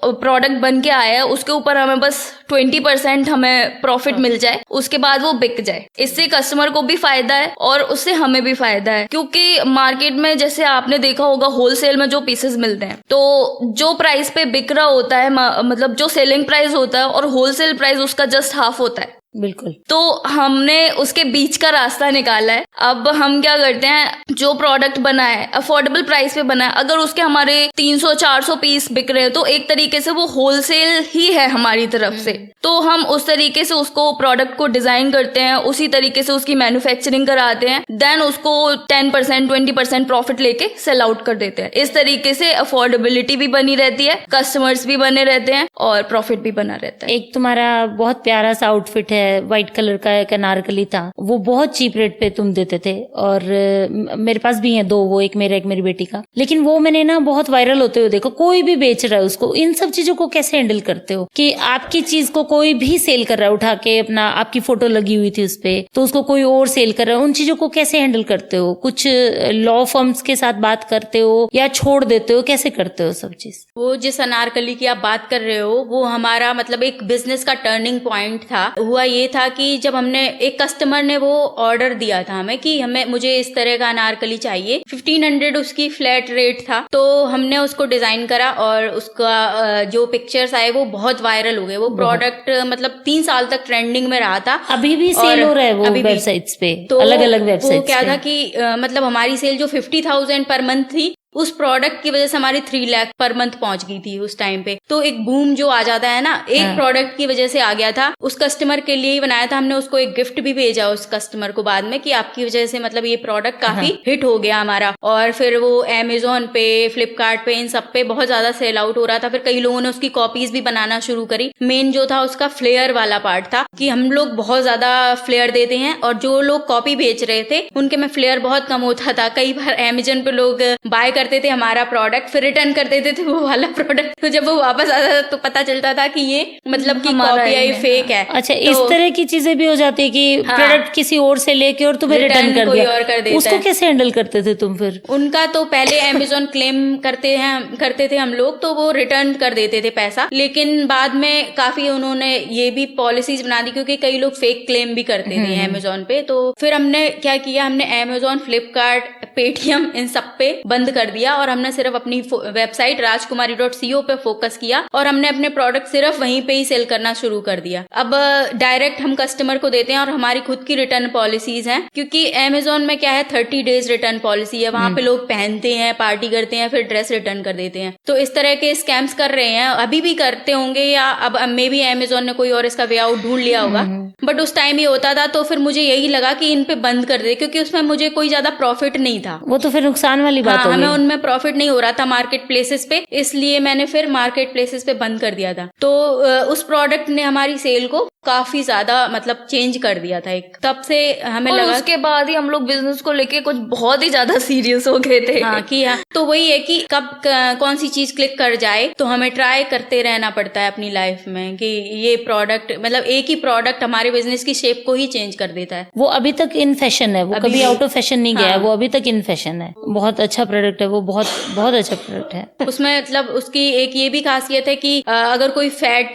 प्रोडक्ट बन के आया है उसके ऊपर हमें बस 20% हमें प्रॉफिट मिल जाए, उसके बाद वो बिक जाए। इससे कस्टमर को भी फायदा है और उससे हमें भी फायदा है, क्योंकि मार्केट में जैसे आपने देखा होगा होलसेल में जो पीसेस मिलते हैं, तो जो प्राइस पे बिक रहा होता है मतलब जो सेलिंग प्राइस होता है और होलसेल प्राइस उसका जस्ट हाफ होता है।
बिल्कुल।
तो हमने उसके बीच का रास्ता निकाला है। अब हम क्या करते हैं, जो प्रोडक्ट बना है अफोर्डेबल प्राइस पे बना है, अगर उसके हमारे 300-400 पीस बिक रहे हैं तो एक तरीके से वो होलसेल ही है हमारी तरफ से। तो हम उस तरीके से उसको प्रोडक्ट को डिजाइन करते हैं, उसी तरीके से उसकी मैन्युफैक्चरिंग कराते हैं, देन उसको 10% 20% प्रॉफिट लेके सेल आउट कर देते हैं। इस तरीके से अफोर्डेबिलिटी भी बनी रहती है, कस्टमर्स भी बने रहते हैं और प्रॉफिट भी बना रहता है।
एक तुम्हारा बहुत प्यारा सा आउटफिट है, व्हाइट कलर का एक अनारकली था, वो बहुत चीप रेट पे तुम देते थे, और मेरे पास भी हैं 2, वो एक मेरा एक मेरी बेटी का, लेकिन वो मैंने ना बहुत वायरल होते हुए देखो, कोई भी बेच रहा है उसको। इन सब चीजों को कैसे हैंडल करते हो कि आपकी चीज को कोई भी सेल कर रहा है, उठा के अपना, आपकी फोटो लगी हुई थी उसपे, तो उसको कोई और सेल कर रहा है, उन चीजों को कैसे हैंडल करते हो? कुछ लॉ फर्म्स के साथ बात करते हो या छोड़ देते हो, कैसे करते हो सब चीज?
वो जिस अनारकली की आप बात कर रहे हो वो हमारा मतलब एक बिजनेस का टर्निंग पॉइंट था। हुआ ये था कि जब हमने, एक कस्टमर ने वो ऑर्डर दिया था हमें कि मुझे इस तरह का अनारकली चाहिए, 1500 उसकी फ्लैट रेट था, तो हमने उसको डिजाइन करा और उसका जो पिक्चर्स आए वो बहुत वायरल हो गए। वो प्रोडक्ट मतलब 3 साल तक ट्रेंडिंग में रहा था,
अभी भी सेल हो रहा है वो वेबसाइट्स पे,
तो
अलग अलग वेबसाइट्स।
वो क्या था कि मतलब हमारी सेल जो 50,000 पर मंथ थी उस प्रोडक्ट की वजह से हमारी 3 लाख पर मंथ पहुंच गई थी उस टाइम पे। तो एक बूम जो आ जाता है ना, एक प्रोडक्ट की वजह से आ गया था। उस कस्टमर के लिए ही बनाया था हमने, उसको एक गिफ्ट भी भेजा उस कस्टमर को बाद में कि आपकी वजह से मतलब ये प्रोडक्ट काफी हिट हो गया हमारा। और फिर वो अमेजोन पे, फ्लिपकार्ट पे, इन सब पे बहुत ज्यादा सेल आउट हो रहा था। फिर कई लोगों ने उसकी कॉपीज भी बनाना शुरू करी। मेन जो था उसका फ्लेयर वाला पार्ट था कि हम लोग बहुत ज्यादा फ्लेयर देते हैं और जो लोग कॉपी बेच रहे थे उनके में फ्लेयर बहुत कम होता था। कई बार अमेजोन पे लोग बाय करते थे हमारा प्रोडक्ट, फिर रिटर्न कर देते थे वो वाला प्रोडक्ट। तो जब वो वापस आता था तो पता चलता था कि ये मतलब कि कॉपी है, फेक है।
अच्छा, इस तरह की चीजें भी हो जाती है कि प्रोडक्ट किसी और से लेके और तुम्हें रिटर्न कर
कोई
दिया,
और कर देता
उसको
है।
कैसे हैंडल करते थे तुम फिर?
उनका तो पहले अमेजोन क्लेम करते थे हम लोग, तो वो रिटर्न कर देते थे पैसा। लेकिन बाद में काफी उन्होंने ये भी पॉलिसीज बना दी क्योंकि कई लोग फेक क्लेम भी करते थे अमेजोन पे। तो फिर हमने क्या किया, हमने अमेजोन, फ्लिपकार्ट, पेटीएम इन सब पे बंद कर दिया और हमने सिर्फ अपनी वेबसाइट rajkumari.co पे फोकस किया और हमने अपने प्रोडक्ट सिर्फ वहीं पे ही सेल करना शुरू कर दिया। अब डायरेक्ट हम कस्टमर को देते हैं और हमारी खुद की रिटर्न पॉलिसीज हैं, क्योंकि अमेजोन में क्या है 30 डेज रिटर्न पॉलिसी है। वहां पे लोग पहनते हैं, पार्टी करते हैं, फिर ड्रेस रिटर्न कर देते हैं। तो इस तरह के स्कैम्स कर रहे हैं, अभी भी करते होंगे या अब मे बी अमेजोन ने कोई और इसका वे आउट ढूंढ लिया होगा। बट उस टाइम ये होता था तो फिर मुझे यही लगा कि इन पे बंद कर दे, क्योंकि उसमें मुझे कोई ज्यादा प्रॉफिट नहीं था।
वो तो फिर नुकसान वाली बात हो गई।
हमें उनमें प्रॉफिट नहीं हो रहा था मार्केट प्लेसेस पे, इसलिए मैंने फिर मार्केट प्लेसेस पे बंद कर दिया था। तो उस प्रोडक्ट ने हमारी सेल को काफी ज्यादा मतलब चेंज कर दिया था। एक तब से हमें लगा,
उसके बाद ही हम लोग बिजनेस को लेके कुछ बहुत ही ज्यादा सीरियस हो गए थे।
हाँ, तो वही है कि कब कौन सी चीज क्लिक कर जाए, तो हमें ट्राई करते रहना पड़ता है अपनी लाइफ में कि ये प्रोडक्ट मतलब एक ही प्रोडक्ट हमारे बिजनेस की शेप को ही चेंज कर देता है।
वो अभी तक इन फैशन है, वो कभी आउट ऑफ फैशन नहीं गया है, वो अभी तक इन फैशन है। बहुत अच्छा प्रोडक्ट है वो, बहुत बहुत अच्छा प्रोडक्ट है।
उसमें मतलब उसकी एक ये भी खासियत है कि अगर कोई फैट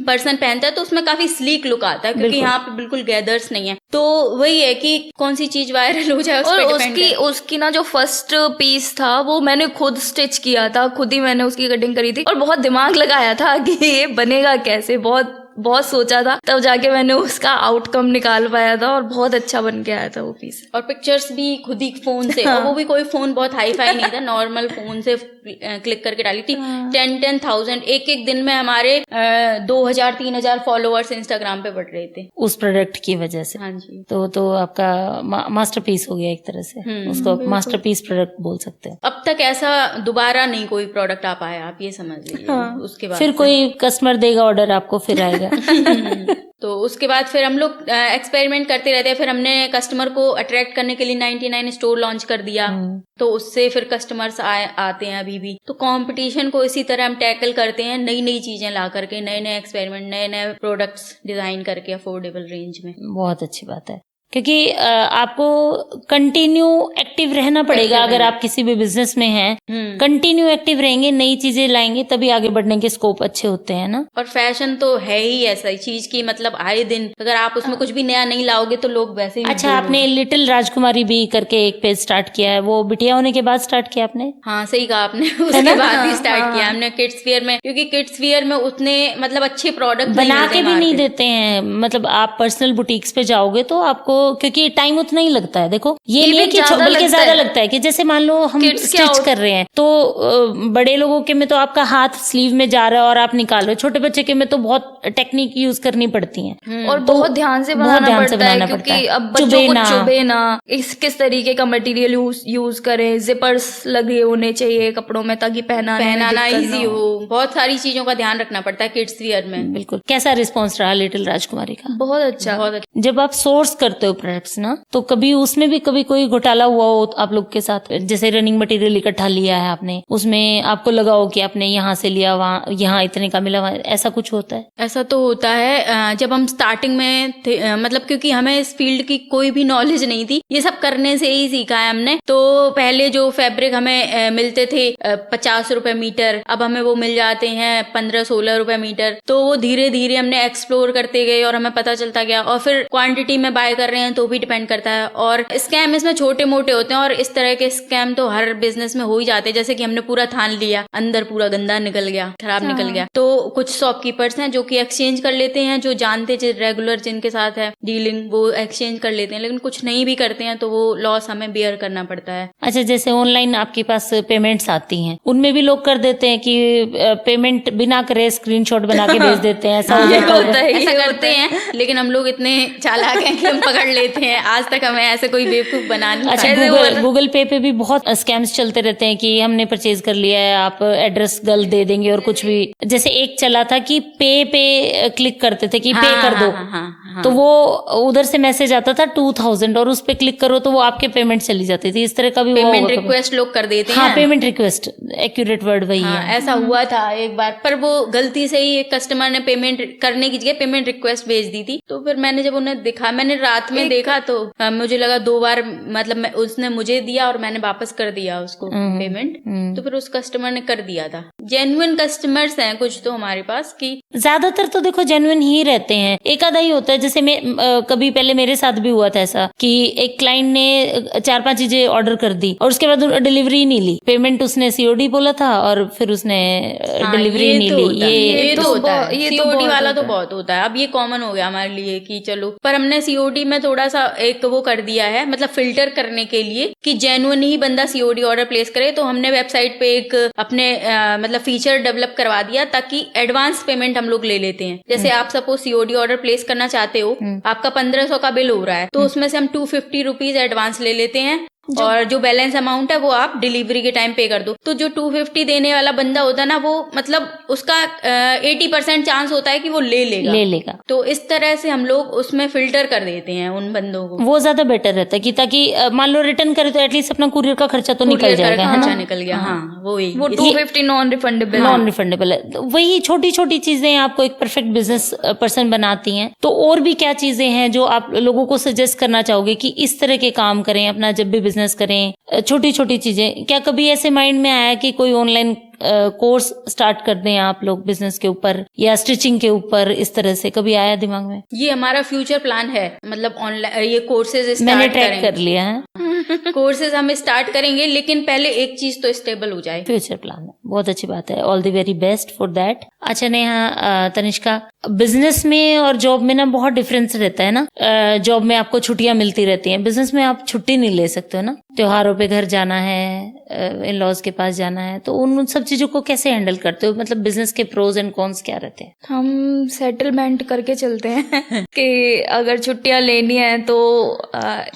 पर्सन पहनता है तो उसमें काफी स्लीक लुक आता है, क्योंकि यहाँ पे बिल्कुल गैदर्स नहीं है। तो वही है कि कौन सी चीज वायरल हो जाए उस पे डिपेंड है।
उसकी ना जो फर्स्ट पीस था वो मैंने खुद स्टिच किया था, खुद ही मैंने उसकी कटिंग करी थी और बहुत दिमाग लगाया था कि ये बनेगा कैसे, बहुत बहुत सोचा था, तब जाके मैंने उसका आउटकम निकाल पाया था और बहुत अच्छा बन के आया था वो पीस।
और पिक्चर्स भी खुद ही फोन से, और वो भी कोई फोन बहुत हाई फाई नहीं था, नॉर्मल फोन से क्लिक करके डाली थी। 10,000 एक दिन में हमारे 2,000-3,000 फॉलोअर्स इंस्टाग्राम पे बढ़ रहे थे
उस प्रोडक्ट की वजह से।
हाँ जी।
तो आपका मास्टरपीस हो गया एक तरह से, उसको मास्टरपीस प्रोडक्ट बोल सकते हैं।
अब तक ऐसा दोबारा नहीं कोई प्रोडक्ट आ पाया, आप ये समझ लीजिए। उसके बाद
फिर कोई कस्टमर देगा ऑर्डर आपको, फिर आएगा।
तो उसके बाद फिर हम लोग एक्सपेरिमेंट करते रहते हैं। फिर हमने कस्टमर को अट्रैक्ट करने के लिए 99 स्टोर लॉन्च कर दिया, तो उससे फिर कस्टमर्स आते हैं अभी भी। तो कंपटीशन को इसी तरह हम टैकल करते हैं, नई नई चीजें ला करके, नए नए एक्सपेरिमेंट, नए नए प्रोडक्ट्स डिजाइन करके अफोर्डेबल रेंज में।
बहुत अच्छी बात है, क्योंकि आपको कंटिन्यू एक्टिव रहना पड़ेगा। अगर आप किसी भी बिजनेस में हैं, कंटिन्यू एक्टिव रहेंगे, नई चीजें लाएंगे, तभी आगे बढ़ने के स्कोप अच्छे होते हैं ना।
और फैशन तो है ही ऐसा चीज की मतलब आए दिन अगर आप उसमें कुछ भी नया नहीं लाओगे तो लोग वैसे ही।
अच्छा, आपने लिटिल राजकुमारी भी करके एक पेज स्टार्ट किया है, वो बिटिया होने के बाद स्टार्ट किया आपने?
हाँ, सही कहा आपने। उसके बाद ही स्टार्ट किया हमने किड्स वियर में, क्योंकि किड्स वियर में उतने मतलब अच्छे प्रोडक्ट
बना के भी नहीं देते हैं। मतलब आप पर्सनल बुटीक्स पे जाओगे तो आपको, क्योंकि टाइम उतना ही लगता है। देखो ये नहीं है कि बल्कि ज्यादा लगता है कि जैसे मान लो हम स्टिच कर रहे हैं तो बड़े लोगों के में तो आपका हाथ स्लीव में जा रहा है और आप निकाल रहे हो, छोटे बच्चे के में तो बहुत टेक्निक यूज करनी पड़ती है
और बहुत ध्यान से बनाना पड़ता है, क्योंकि अब बच्चों को चुभे ना, किस तरीके का मटेरियल यूज करें, जिपर्स लगे होने चाहिए कपड़ों में ताकि पहनाना
इजी हो। बहुत सारी चीजों का ध्यान रखना पड़ता है किड्स वियर में।
बिल्कुल। कैसा रिस्पॉन्स रहा लिटिल राजकुमारी का?
बहुत अच्छा, बहुत अच्छा।
जब आप सोर्स करते हो प्रोडक्ट्स ना, तो कभी उसमें भी कभी कोई घोटाला हुआ हो आप लोग के साथ? जैसे रनिंग मटेरियल इकट्ठा लिया है आपने, उसमें आपको लगा हो कि आपने यहाँ से लिया, वहाँ यहाँ इतने का मिला, ऐसा कुछ होता है?
ऐसा तो होता है। जब हम स्टार्टिंग में थे, मतलब क्योंकि हमें इस फील्ड की कोई भी नॉलेज नहीं थी, ये सब करने से ही सीखा है हमने। तो पहले जो फैब्रिक हमें मिलते थे 50 रुपए मीटर, अब हमें वो मिल जाते हैं 15-16 रुपए मीटर। तो वो धीरे धीरे हमने एक्सप्लोर करते गए और हमें पता चलता गया, और फिर क्वांटिटी में बाय कर रहे हैं रहे हैं तो भी डिपेंड करता है। और स्कैम इसमें छोटे मोटे होते हैं, और इस तरह के स्कैम तो हर बिजनेस में हो ही जाते हैं। जैसे कि हमने पूरा थान लिया, अंदर पूरा गंदा निकल गया, खराब निकल गया, तो कुछ शॉपकीपर्स हैं जो कि एक्सचेंज कर लेते हैं, जो जानते रेगुलर जिनके साथ है डीलिंग, वो एक्सचेंज कर लेते हैं। लेकिन कुछ नहीं भी करते हैं तो वो लॉस हमें बेयर करना पड़ता है।
अच्छा, जैसे ऑनलाइन आपके पास पेमेंट्स आती हैं, उनमें भी लोग कर देते हैं कि पेमेंट बिना करे स्क्रीनशॉट बना के भेज देते हैं, ऐसा हो जाता है?
ऐसा करते हैं, लेकिन हम लोग इतने चालाक हैं कि हम पकड़ लेते हैं। आज तक हमें ऐसे कोई बेवकूफ बना नहीं
अच्छा,
पाया।
गूगल पे पे भी बहुत स्कैम्स चलते रहते हैं कि हमने परचेज कर लिया है, आप एड्रेस गलत दे देंगे और कुछ भी। जैसे एक चला था कि पे क्लिक करते थे कि पे कर दो, तो वो उधर से मैसेज आता था 2000 और उस पे क्लिक करो तो वो आपके पेमेंट चली जाती थी। इस तरह का भी
पेमेंट रिक्वेस्ट लोग कर देते हैं।
हाँ, पेमेंट रिक्वेस्ट, एक्यूरेट वर्ड वही है।
ऐसा हुआ था एक बार, पर वो गलती से ही एक कस्टमर ने पेमेंट करने की जगह पेमेंट रिक्वेस्ट भेज दी थी। तो फिर मैंने जब उन्हें देखा, मैंने रात में देखा तो मुझे लगा 2 बार, मतलब उसने मुझे दिया और मैंने वापस कर दिया उसको पेमेंट। तो फिर उस कस्टमर ने कर दिया था। जेन्युइन कस्टमर्स हैं कुछ तो हमारे पास, की
ज्यादातर तो देखो जेन्युइन ही रहते हैं, एक आधा ही होता है। जैसे मैं कभी पहले मेरे साथ भी हुआ था ऐसा कि एक क्लाइंट ने 4-5 चीजें ऑर्डर कर दी और उसके बाद डिलीवरी नहीं ली। पेमेंट उसने सीओडी बोला था और फिर उसने डिलीवरी नहीं ली।
ये तो होता है, सीओडी वाला तो बहुत होता है। अब ये कॉमन हो गया हमारे लिए कि चलो, पर हमने सीओडी में थोड़ा सा एक वो कर दिया है, मतलब फिल्टर करने के लिए कि जेन्युइन ही बंदा सीओडी ऑर्डर प्लेस करे। तो हमने वेबसाइट पे एक अपने मतलब फीचर डेवलप करवा दिया ताकि एडवांस पेमेंट हम लोग ले लेते हैं। जैसे आप सपोज सीओडी ऑर्डर प्लेस करना चाहते हो, आपका 1500 का बिल हो रहा है, तो उसमें से हम 250 रुपीज एडवांस ले लेते हैं और जो बैलेंस अमाउंट है वो आप डिलीवरी के टाइम पे कर दो। तो जो 250 देने वाला बंदा होता है ना, वो मतलब उसका 80% चांस होता है कि वो ले लेगा। तो इस तरह से हम लोग उसमें फिल्टर कर देते हैं उन बंदों को।
वो ज्यादा बेटर रहता है कि ताकि मान लो रिटर्न करे तो एटलीस्ट अपना कुरियर का खर्चा तो निकल जाएगा, है ना?
निकल गया। हाँ, वो
250 नॉन रिफंडेबल
है। वही छोटी छोटी चीजें आपको एक परफेक्ट बिजनेस पर्सन बनाती हैं। तो और भी क्या चीजें हैं जो आप लोगों को सजेस्ट करना चाहोगे कि इस तरह के काम करें अपना जब भी बिजनेस करें? छोटी छोटी चीजें, क्या कभी ऐसे माइंड में आया कि कोई ऑनलाइन कोर्स स्टार्ट कर दें आप लोग बिजनेस के ऊपर या स्टिचिंग के ऊपर? इस तरह से कभी आया दिमाग में?
ये हमारा फ्यूचर प्लान है, मतलब ऑनलाइन ये कोर्सेज
मैंने ट्रैक कर लिया है।
कोर्सेज हम स्टार्ट करेंगे, लेकिन पहले एक चीज तो स्टेबल हो जाए।
फ्यूचर प्लान है, बहुत अच्छी बात है। All the very best for that. अच्छा नेहा, तनिष्का, बिजनेस में और जॉब में ना बहुत डिफरेंस रहता है ना। जॉब में आपको छुट्टियां मिलती रहती हैं, बिजनेस में आप छुट्टी नहीं ले सकते हो ना। त्योहारों पे घर जाना है, इन लॉज के पास जाना है, तो उन सब चीजों को कैसे हैंडल करते हो? मतलब बिजनेस के प्रोज एंड कॉन्स क्या रहते हैं?
हम सेटलमेंट करके चलते हैं कि अगर छुट्टियां लेनी है तो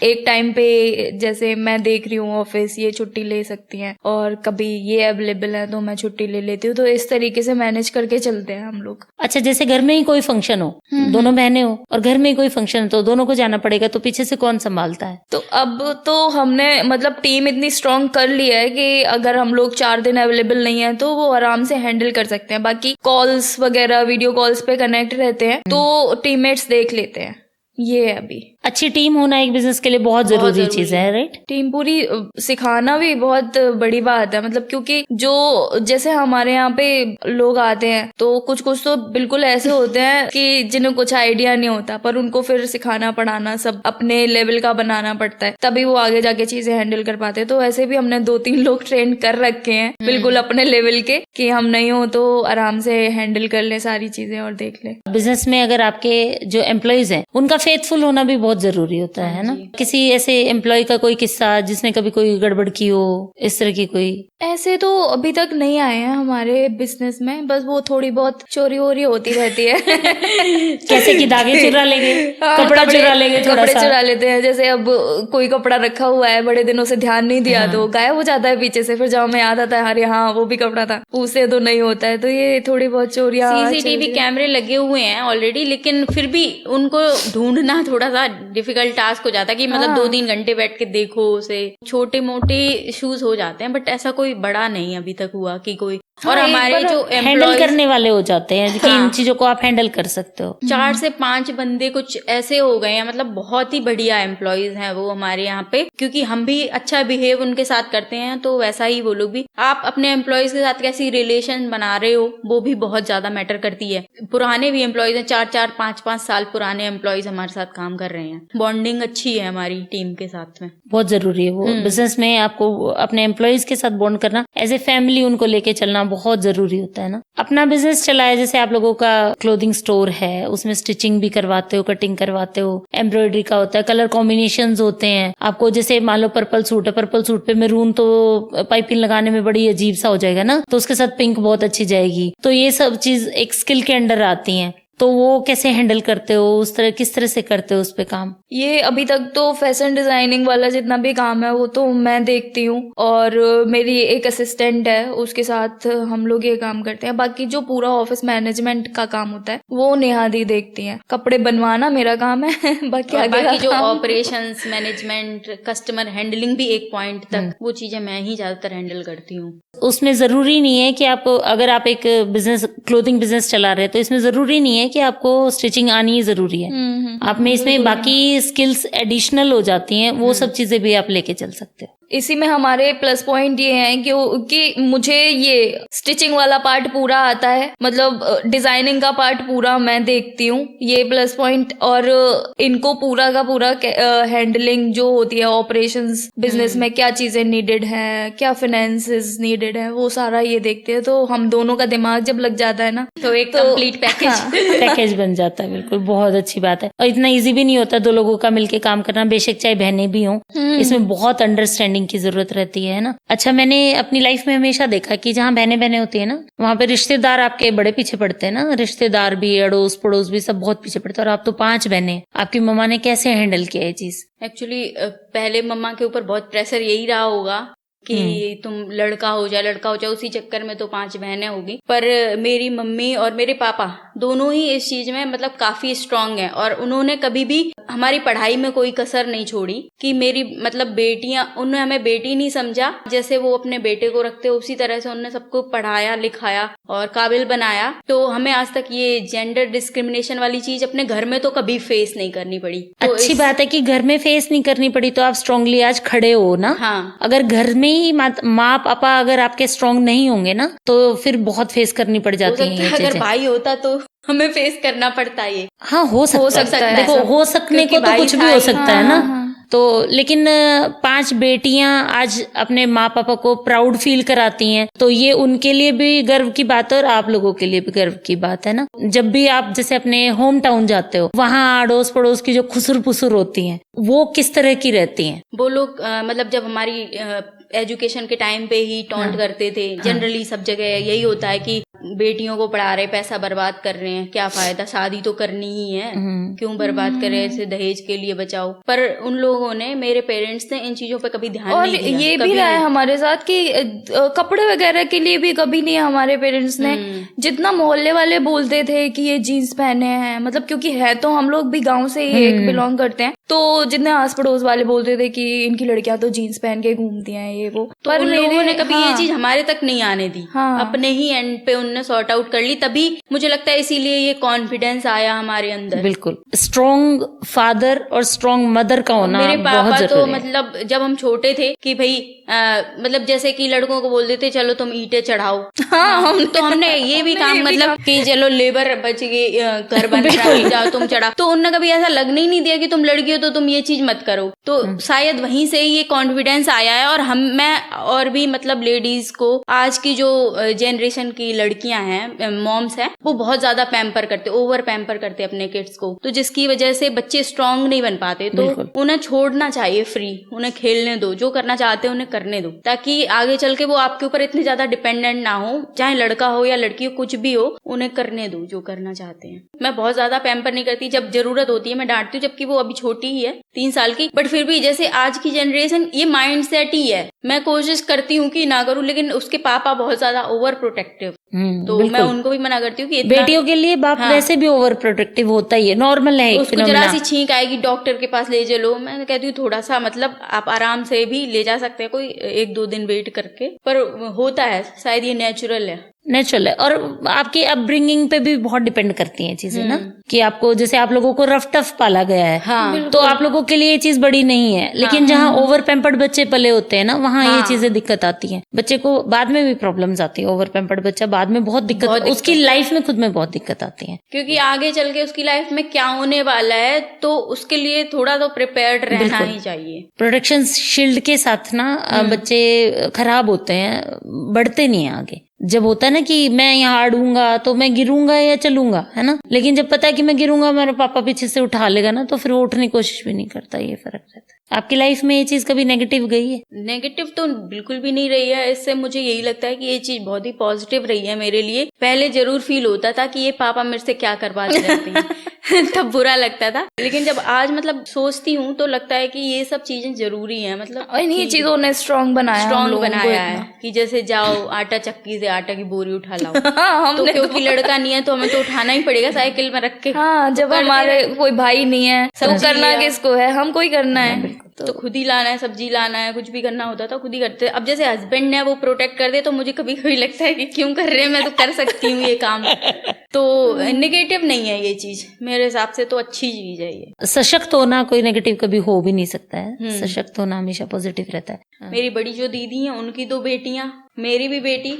एक टाइम पे, जैसे मैं देख रही हूँ ऑफिस ये छुट्टी ले सकती हैं और कभी ये अवेलेबल है तो मैं छुट्टी ले लेती हूँ। तो इस तरीके से मैनेज करके चलते हैं हम लोग।
अच्छा, जैसे घर में ही कोई फंक्शन हो, दोनों बहनें हो और घर में ही कोई फंक्शन हो तो दोनों को जाना पड़ेगा, तो पीछे से कौन संभालता है?
तो अब तो हमने मतलब टीम इतनी स्ट्रांग कर ली है कि अगर हम लोग 4 दिन अवेलेबल नहीं है तो वो आराम से हैंडल कर सकते हैं। बाकी कॉल्स वगैरह, वीडियो कॉल्स पे कनेक्ट रहते हैं तो टीममेट्स देख लेते हैं। ये अभी
अच्छी टीम होना एक बिजनेस के लिए बहुत जरूरी चीज है, राइट?
टीम पूरी सिखाना भी बहुत बड़ी बात है, मतलब क्योंकि जो जैसे हमारे यहाँ पे लोग आते हैं तो कुछ तो बिल्कुल ऐसे होते हैं कि जिन्हें कुछ आइडिया नहीं होता, पर उनको फिर सिखाना पढ़ाना सब अपने लेवल का बनाना पड़ता है, तभी वो आगे जाके चीजें हैंडल कर पाते हैं। तो ऐसे भी हमने 2-3 लोग ट्रेन कर रखे हैं बिल्कुल अपने लेवल के, कि हम नहीं हो तो आराम से हैंडल कर ले सारी चीजें और देख ले।
बिजनेस में अगर आपके जो एम्प्लॉइज हैं उनका फेथफुल होना भी बहुत जरूरी होता है ना? किसी ऐसे एम्प्लॉय का कोई किस्सा जिसने कभी कोई गड़बड़ की हो, इस तरह की कोई?
ऐसे तो अभी तक नहीं आए हैं हमारे बिजनेस में, बस वो थोड़ी बहुत चोरी वोरी होती रहती है।
कैसे कि धागे चुरा लेंगे, कपड़ा चुरा लेंगे,
कपड़े चुरा लेते हैं। जैसे अब कोई कपड़ा रखा हुआ है, बड़े दिनों से ध्यान नहीं दिया तो गायब हो जाता है पीछे से, फिर जब हमें याद आता है अरे हाँ वो भी कपड़ा था, उससे तो नहीं होता है। तो ये थोड़ी बहुत चोरियां।
सीसीटीवी कैमरे लगे हुए हैं ऑलरेडी, लेकिन फिर भी उनको ढूंढना थोड़ा सा डिफिकल्ट टास्क हो जाता है कि मतलब 2-3 घंटे बैठ के देखो उसे। छोटे मोटे इश्यूज हो जाते हैं, बट ऐसा कोई बड़ा नहीं अभी तक हुआ कि कोई और
हाँ, एक
हमारे
बार
जो
हैंडल
एम्प्लॉय
करने वाले हो जाते हैं कि इन
हाँ।
चीजों को आप हैंडल कर सकते हो।
4 से 5 बंदे कुछ ऐसे हो गए हैं, मतलब बहुत ही बढ़िया एम्प्लॉयज हैं वो हमारे यहाँ पे, क्योंकि हम भी अच्छा बिहेव उनके साथ करते हैं तो वैसा ही वो लोग भी। आप अपने एम्प्लॉयज के साथ कैसी रिलेशन बना रहे हो वो भी बहुत ज्यादा मैटर करती है। पुराने भी एम्प्लॉयज हैं, 4-4 5-5 साल पुराने एम्प्लॉयज हमारे साथ काम कर रहे हैं। बॉन्डिंग अच्छी है हमारी टीम के साथ में।
बहुत जरूरी है वो बिजनेस में आपको अपने एम्प्लॉयज के साथ बॉन्ड करना, एज ए फैमिली उनको लेके चलना बहुत जरूरी होता है ना। अपना बिजनेस चला है, जैसे आप लोगों का क्लोथिंग स्टोर है, उसमें स्टिचिंग भी करवाते हो, कटिंग करवाते हो, एम्ब्रॉयडरी का होता है, कलर कॉम्बिनेशंस होते हैं आपको। जैसे मान लो पर्पल सूट है, पर्पल सूट पे मैरून तो पाइपिंग लगाने में बड़ी अजीब सा हो जाएगा ना, तो उसके साथ पिंक बहुत अच्छी जाएगी। तो ये सब चीज एक स्किल के अंडर आती हैं। तो वो कैसे हैंडल करते हो, उस तरह किस तरह से करते हो उस पे काम?
ये अभी तक तो फैशन डिजाइनिंग वाला जितना भी काम है वो तो मैं देखती हूँ, और मेरी एक असिस्टेंट है, उसके साथ हम लोग ये काम करते हैं। बाकी जो पूरा ऑफिस मैनेजमेंट का काम होता है वो नेहा दी देखती हैं। कपड़े बनवाना मेरा काम है बाकी
और
आगे
बाकी
का
जो
काम
ऑपरेशंस मैनेजमेंट, कस्टमर हैंडलिंग भी एक पॉइंट तक, वो चीजें मैं ही ज्यादातर हैंडल करती हूँ।
उसमें जरूरी नहीं है कि आप, अगर आप एक बिजनेस क्लोथिंग बिजनेस चला रहे हैं तो इसमें जरूरी नहीं है कि आपको स्टिचिंग आनी ही जरूरी है। आप में इसमें बाकी स्किल्स एडिशनल हो जाती हैं, वो सब चीजें भी आप लेके चल सकते हो।
इसी में हमारे प्लस पॉइंट ये हैं कि मुझे ये स्टिचिंग वाला पार्ट पूरा आता है, मतलब डिजाइनिंग का पार्ट पूरा मैं देखती हूँ, ये प्लस पॉइंट। और इनको पूरा का पूरा हैंडलिंग जो होती है ऑपरेशंस, बिजनेस में क्या चीजें नीडेड है, क्या फाइनेंसेस नीडेड है, वो सारा ये देखते हैं। तो हम दोनों का दिमाग जब लग जाता है ना
तो एक कंप्लीट पैकेज
हाँ।
पैकेज बन जाता है। बिल्कुल, बहुत अच्छी बात है। और इतना इजी भी नहीं होता दो लोगों का मिलके काम करना, बेशक चाहे बहनें भी हों, इसमें बहुत अंडरस्टैंडिंग की जरूरत रहती है ना। अच्छा, मैंने अपनी लाइफ में हमेशा देखा कि जहाँ बहनें बहनें होती है ना, वहाँ पे रिश्तेदार आपके बड़े पीछे पड़ते हैं ना, रिश्तेदार भी, अड़ोस पड़ोस भी, सब बहुत पीछे पड़ते हैं। और आप तो 5 बहनें, आपकी मम्मा ने कैसे हैंडल किया ये चीज?
एक्चुअली पहले मम्मा के ऊपर बहुत प्रेशर यही रहा होगा कि तुम लड़का हो जाए, उसी चक्कर में तो 5 बहनें होगी। पर मेरी मम्मी और मेरे पापा दोनों ही इस चीज में मतलब काफी स्ट्रांग हैं, और उन्होंने कभी भी हमारी पढ़ाई में कोई कसर नहीं छोड़ी कि मेरी मतलब बेटियां, उन्होंने हमें बेटी नहीं समझा, जैसे वो अपने बेटे को रखते उसी तरह से उन्होंने सबको पढ़ाया लिखाया और काबिल बनाया। तो हमें आज तक ये जेंडर डिस्क्रिमिनेशन वाली चीज अपने घर में तो कभी फेस नहीं करनी पड़ी। तो
अच्छी बात है कि घर में फेस नहीं करनी पड़ी, तो आप स्ट्रांगली आज खड़े हो ना।
हाँ,
अगर घर में ही माँ पापा अगर आपके स्ट्रांग नहीं होंगे ना, तो फिर बहुत फेस करनी पड़
हो
जाती
सकता
है
है अगर भाई होता तो हमें फेस करना पड़ता ये।
हाँ, हो सकता है। देखो, हो सकने को तो कुछ भी हो सकता है ना। तो लेकिन 5 बेटियां आज अपने माँ पापा को प्राउड फील कराती हैं, तो ये उनके लिए भी गर्व की बात है और आप लोगों के लिए भी गर्व की बात है ना। जब भी आप जैसे अपने होम टाउन जाते हो, वहाँ अड़ोस पड़ोस की जो खुसुर पुसुर होती हैं, वो किस तरह की रहती हैं?
वो लोग मतलब जब हमारी एजुकेशन के टाइम पे ही टॉन्ट करते थे। जनरली सब जगह यही होता है कि बेटियों को पढ़ा रहे, पैसा बर्बाद कर रहे हैं, क्या फायदा, शादी तो करनी ही है, क्यों बर्बाद करें, ऐसे दहेज के लिए बचाओ। पर उन लोगों ने, मेरे पेरेंट्स ने इन चीजों पे कभी ध्यान नहीं दिया।
और ये भी रहा है हमारे साथ कि कपड़े वगैरह के लिए भी कभी नहीं हमारे पेरेंट्स ने, जितना मोहल्ले वाले बोलते थे कि ये जीन्स पहने हैं, मतलब क्योंकि है तो हम लोग भी गांव से ही एक बिलोंग करते हैं, तो जितने आस पड़ोस वाले बोलते थे कि इनकी लड़कियां तो जीन्स पहन के घूमती हैं ये वो,
तो उन लोगों ने कभी ये चीज हमारे तक नहीं आने दी। अपने ही एंड पे उनने सॉर्ट आउट कर ली, तभी मुझे लगता है इसीलिए ये कॉन्फिडेंस आया हमारे अंदर।
बिल्कुल, स्ट्रॉन्ग फादर और स्ट्रॉन्ग मदर का होना
मेरे
बहुत
पापा
जरूरी
तो
है।
मतलब जब हम छोटे थे कि भाई मतलब जैसे कि लड़कों को बोल देते चलो तुम ईंटें चढ़ाओ, तो हमने ये भी काम मतलब कि चलो लेबर बच गई, घर बन रहा है, जाओ तुम चढ़ाओ। तो उनने कभी ऐसा लगने ही नहीं दिया कि तुम लड़की हो तो तुम ये चीज मत करो। तो शायद वहीं से ही ये कॉन्फिडेंस आया है। और मैं और भी मतलब लेडीज को, आज की जो जनरेशन की लड़कियां हैं, मॉम्स हैं, वो बहुत ज्यादा पैम्पर करते, ओवर पैम्पर करते अपने किड्स को, तो जिसकी वजह से बच्चे स्ट्रांग नहीं बन पाते। तो उन्हें छोड़ना चाहिए फ्री, उन्हें खेलने दो, जो करना चाहते हैं उन्हें करने दो, ताकि आगे चल के वो आपके ऊपर इतने ज्यादा डिपेंडेंट ना हो, चाहे लड़का हो या लड़की हो, कुछ भी हो, उन्हें करने दो जो करना चाहते हैं। मैं बहुत ज्यादा पैम्पर नहीं करती, जब जरूरत होती है मैं डांटती हूँ, जबकि वो अभी छोटी छोटी ही है 3 साल की, बट फिर भी जैसे आज की जनरेशन ये माइंड सेट ही है। मैं कोशिश करती हूँ कि ना करूँ, लेकिन उसके पापा बहुत ज्यादा ओवर प्रोटेक्टिव, तो मैं उनको भी मना करती हूँ कि
बेटियों के लिए बाप वैसे भी ओवर प्रोटेक्टिव होता ही है, नॉर्मल है।
उसको जरा सी छींक आएगी डॉक्टर के पास ले चलो, मैं कहती हूँ थोड़ा सा मतलब आप आराम से भी ले जा सकते हैं, कोई 1-2 दिन वेट करके, पर होता है, शायद ये नेचुरल है।
और आपकी अपब्रिंगिंग पे भी बहुत डिपेंड करती हैं चीजें ना, कि आपको जैसे आप लोगों को रफ टफ पाला गया है,
हाँ,
तो आप लोगों के लिए ये चीज बड़ी नहीं है, लेकिन जहाँ ओवर पैम्पर्ड बच्चे पले होते हैं ना, वहाँ ये चीजें दिक्कत आती हैं। बच्चे को बाद में भी प्रॉब्लम्स आती है, ओवर पैम्पर्ड बच्चा बाद में बहुत दिक्कत उसकी लाइफ में खुद में बहुत दिक्कत आती है,
क्योंकि आगे चल के उसकी लाइफ में क्या होने वाला है, तो उसके लिए थोड़ा तो प्रिपेयर्ड रहना ही चाहिए।
प्रोटेक्शन शील्ड के साथ ना बच्चे खराब होते हैं, बढ़ते नहीं है आगे। जब होता है ना कि मैं यहाँ अड़ूंगा तो मैं गिरूंगा या चलूंगा, है ना, लेकिन जब पता है कि मैं गिरूंगा मेरा पापा पीछे से उठा लेगा ना, तो फिर वो उठने की कोशिश भी नहीं करता। ये फर्क रहता है। आपकी लाइफ में ये चीज कभी नेगेटिव गई है?
नेगेटिव तो बिल्कुल भी नहीं रही है। इससे मुझे यही लगता है कि ये चीज बहुत ही पॉजिटिव रही है मेरे लिए। पहले जरूर फील होता था कि ये पापा मेरे से क्या करवाते रहते हैं तब बुरा लगता था, लेकिन जब आज मतलब सोचती हूँ तो लगता है कि ये सब चीजें जरूरी है। मतलब
इन्हीं चीजों ने स्ट्रॉन्ग बनाया
है कि जैसे जाओ आटा चक्की से आटा की बोरी उठा लाओ
हमने
तो क्योंकि लड़का नहीं है तो हमें तो उठाना ही पड़ेगा साइकिल में रख के।
हाँ, जब हमारे कोई भाई नहीं है तो करना किसको है, हमको ही करना है,
तो खुद ही लाना है, सब्जी लाना है, कुछ भी करना होता था खुद ही करते। अब जैसे हस्बैंड है वो प्रोटेक्ट कर दे तो मुझे कभी कभी लगता है कि क्यों कर रहे हैं, मैं तो कर सकती हूँ ये काम। तो नेगेटिव नहीं है ये चीज, मेरे हिसाब से तो अच्छी चीज है ये।
सशक्त होना कोई नेगेटिव कभी हो भी नहीं सकता है, सशक्त होना हमेशा पॉजिटिव रहता है।
मेरी बड़ी जो दीदी है उनकी 2 बेटियां, मेरी भी बेटी,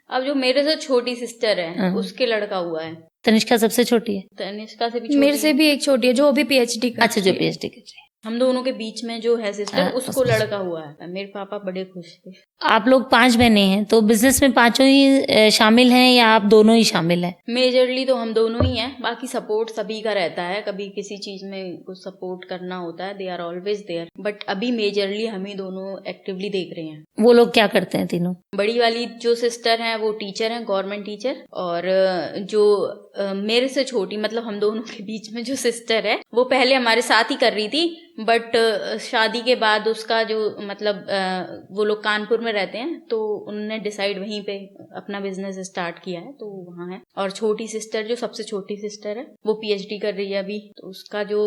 अब जो मेरे से छोटी सिस्टर है उसके लड़का हुआ है।
तनिष्का सबसे छोटी है?
तनिष्का से भी छोटी,
मेरे से भी एक छोटी है जो अभी पीएचडी कर।
अच्छा, जो पीएचडी कर रही है।
हम दोनों के बीच में जो है सिस्टर उसको लड़का हुआ है। मेरे पापा बड़े खुश थे।
आप लोग 5 बहनें हैं, तो बिजनेस में पांचों ही शामिल हैं या आप दोनों ही शामिल हैं?
मेजरली तो हम दोनों ही हैं, बाकी सपोर्ट सभी का रहता है। कभी किसी चीज में कुछ सपोर्ट करना होता है, they are always there, but अभी मेजरली हम ही दोनों एक्टिवली देख रहे हैं।
वो लोग क्या करते हैं तीनों?
बड़ी वाली जो सिस्टर है वो टीचर है, गवर्नमेंट टीचर, और जो मेरे से छोटी मतलब हम दोनों के बीच में जो सिस्टर है वो पहले हमारे साथ ही कर रही थी, बट शादी के बाद उसका जो मतलब वो लोग कानपुर में रहते हैं तो उन्होंने डिसाइड वहीं पे अपना बिजनेस स्टार्ट किया है, तो वहाँ है। और छोटी सिस्टर जो सबसे छोटी सिस्टर है वो पीएचडी कर रही है अभी, तो उसका जो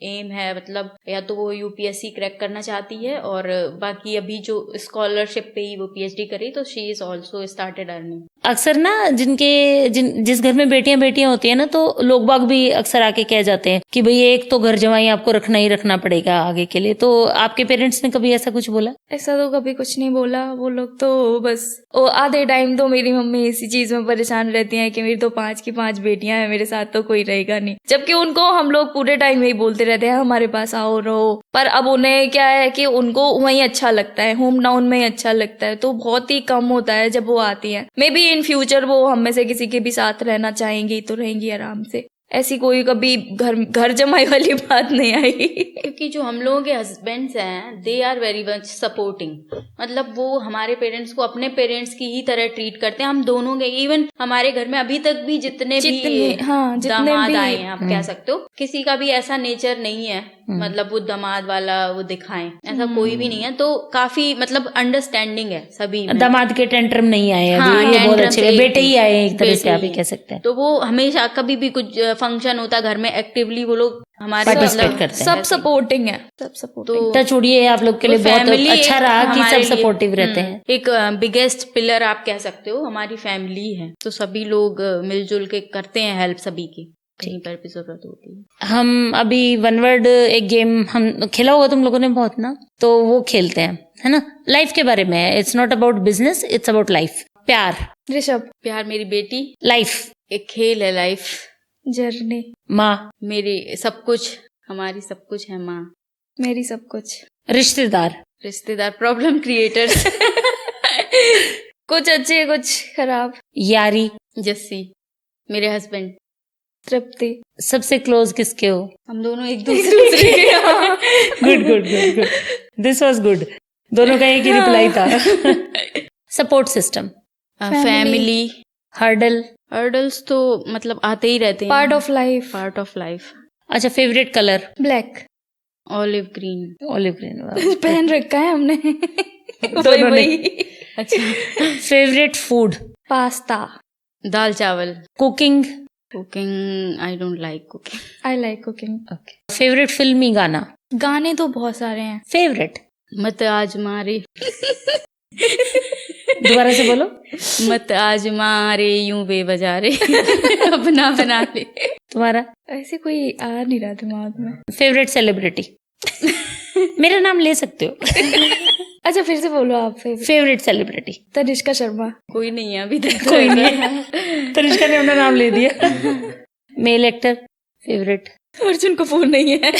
एम है मतलब या तो वो यूपीएससी क्रैक करना चाहती है, और बाकी अभी जो स्कॉलरशिप पे ही वो पीएचडी करी, तो she is also started earning.
अक्सर ना जिस घर में बेटियां होती है ना, तो लोग बाग भी अक्सर आके कह जाते हैं कि भाई एक तो घर जमाई आपको रखना ही रखना पड़ेगा आगे के लिए। तो आपके पेरेंट्स ने कभी ऐसा कुछ बोला?
ऐसा तो कभी कुछ नहीं बोला। वो लोग तो बस आधे टाइम तो मेरी मम्मी इसी चीज में परेशान रहती हैं कि मेरी तो 5 की 5 बेटियां हैं, मेरे साथ तो कोई रहेगा नहीं, जबकि उनको हम लोग पूरे टाइम यही बोलते रहते हैं हमारे पास आओ रहो। पर अब उन्हें क्या है कि उनको वहीं अच्छा लगता है, होम टाउन में ही अच्छा लगता है, तो बहुत ही कम होता है जब वो आती हैं। मे बी इन फ्यूचर वो हम में से किसी के भी साथ रहना चाहेंगी तो रहेंगी आराम से, ऐसी कोई कभी घर जमाई वाली बात नहीं आई।
क्योंकि जो हम लोगों के हस्बैंड्स हैं they are very much supporting, मतलब वो हमारे पेरेंट्स को अपने पेरेंट्स की ही तरह ट्रीट करते हैं। हम दोनों के इवन हमारे घर में अभी तक भी जितने भी दामाद आए हैं, आप कह सकते हो, किसी का भी ऐसा नेचर नहीं है मतलब वो दामाद वाला वो दिखाएं, ऐसा कोई भी नहीं है। तो काफी मतलब अंडरस्टैंडिंग है सभी में।
दामाद के टेंट्रम नहीं आए अभी,
हाँ,
ये बहुत अच्छे बेटे ही आए एक तरह से, आप ही कह सकते हैं।
तो वो हमेशा कभी भी कुछ फंक्शन होता घर में एक्टिवली वो लोग हमारे
पार्टिसिपेट करते हैं,
सब सपोर्टिंग है, सब सपोर्टिंग।
तो छोड़िए आप लोग के लिए बहुत अच्छा रहा कि सब सपोर्टिव रहते हैं।
एक बिगेस्ट पिलर आप कह सकते हो हमारी फैमिली है, तो सभी लोग मिलजुल के करते हैं हेल्प सभी की, कहीं पर भी जरूरत होती है।
हम अभी वन वर्ड एक गेम हम खेला होगा तुम लोगों ने बहुत ना, तो वो खेलते हैं, है ना, लाइफ के बारे में। It's not about business, it's about life. प्यार
ऋषभ,
प्यार मेरी बेटी,
लाइफ
एक खेल है, लाइफ
जर्नी,
माँ
मेरी सब कुछ, हमारी सब कुछ है माँ,
मेरी सब कुछ,
रिश्तेदार प्रॉब्लम क्रिएटर्स
कुछ अच्छे कुछ खराब,
यारी,
जस्सी मेरे हस्बैंड,
तृप्ति।
सबसे क्लोज किसके हो?
हम दोनों एक दूसरे के।
Good, this was good. दोनों का एक ही रिप्लाई था। सपोर्ट सिस्टम,
फैमिली, हर्डल्स तो मतलब आते ही रहते हैं,
part of life.
Part of life.
अच्छा, favourite colour?
Black.
Olive green.
Olive green
पहन रखा है हमने।
दोनों ने।
अच्छा।
Favourite food?
पास्ता।
दाल चावल।
Cooking?
Cooking I don't like cooking.
I like cooking.
Favourite फिल्मी गाना?
गाने तो बहुत सारे हैं।
फेवरेट?
मत आज मारे।
दोबारा से बोलो।
मत आज मारे यूं बेवजह रे, अपना बना ले।
तुम्हारा?
ऐसे कोई आ नहीं रहा दिमाग में।
Favourite celebrity? मेरा नाम ले सकते हो।
अच्छा फिर से बोलो आप।
Favourite celebrity?
तनिष्का शर्मा।
कोई नहीं है अभी तक।
कोई नहीं है। तनिष्का ने अपना नाम ले दिया। Male actor favourite?
Arjun Kapoor नहीं है।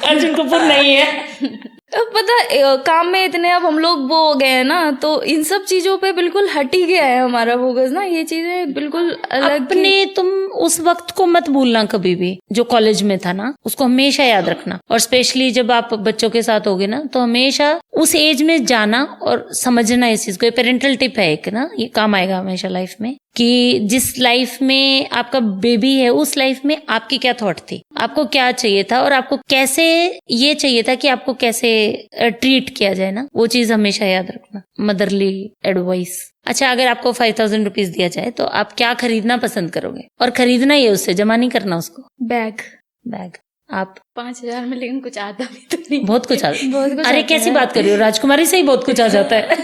अर्जुन कपूर नहीं है।
अब पता काम में इतने अब हम लोग वो हो गए हैं ना, तो इन सब चीजों पे बिल्कुल हट ही गया है हमारा फोकस ना। ये चीजें बिल्कुल अलग।
अपने तुम उस वक्त को मत भूलना कभी भी, जो कॉलेज में था ना, उसको हमेशा याद रखना। और स्पेशली जब आप बच्चों के साथ होगे ना, तो हमेशा उस एज में जाना और समझना इस चीज को। पेरेंटल टिप है एक ना, ये काम आएगा हमेशा लाइफ में, कि जिस लाइफ में आपका बेबी है उस लाइफ में आपकी क्या थॉट थी, आपको क्या चाहिए था और आपको कैसे ये चाहिए था कि आपको कैसे ट्रीट किया जाए ना, वो चीज हमेशा याद रखना। Motherly advice. अच्छा, अगर आपको 5000 रुपीज दिया जाए तो आप क्या खरीदना पसंद करोगे? और खरीदना ही है, उससे जमा नहीं करना उसको।
बैग।
बैग। आप?
5000 में, लेकिन कुछ आता भी तो नहीं।
बहुत कुछ आता
बहुत कुछ
अरे
आता
कैसी
है।
बात कर रही हो, राजकुमारी से ही बहुत कुछ आ जाता है।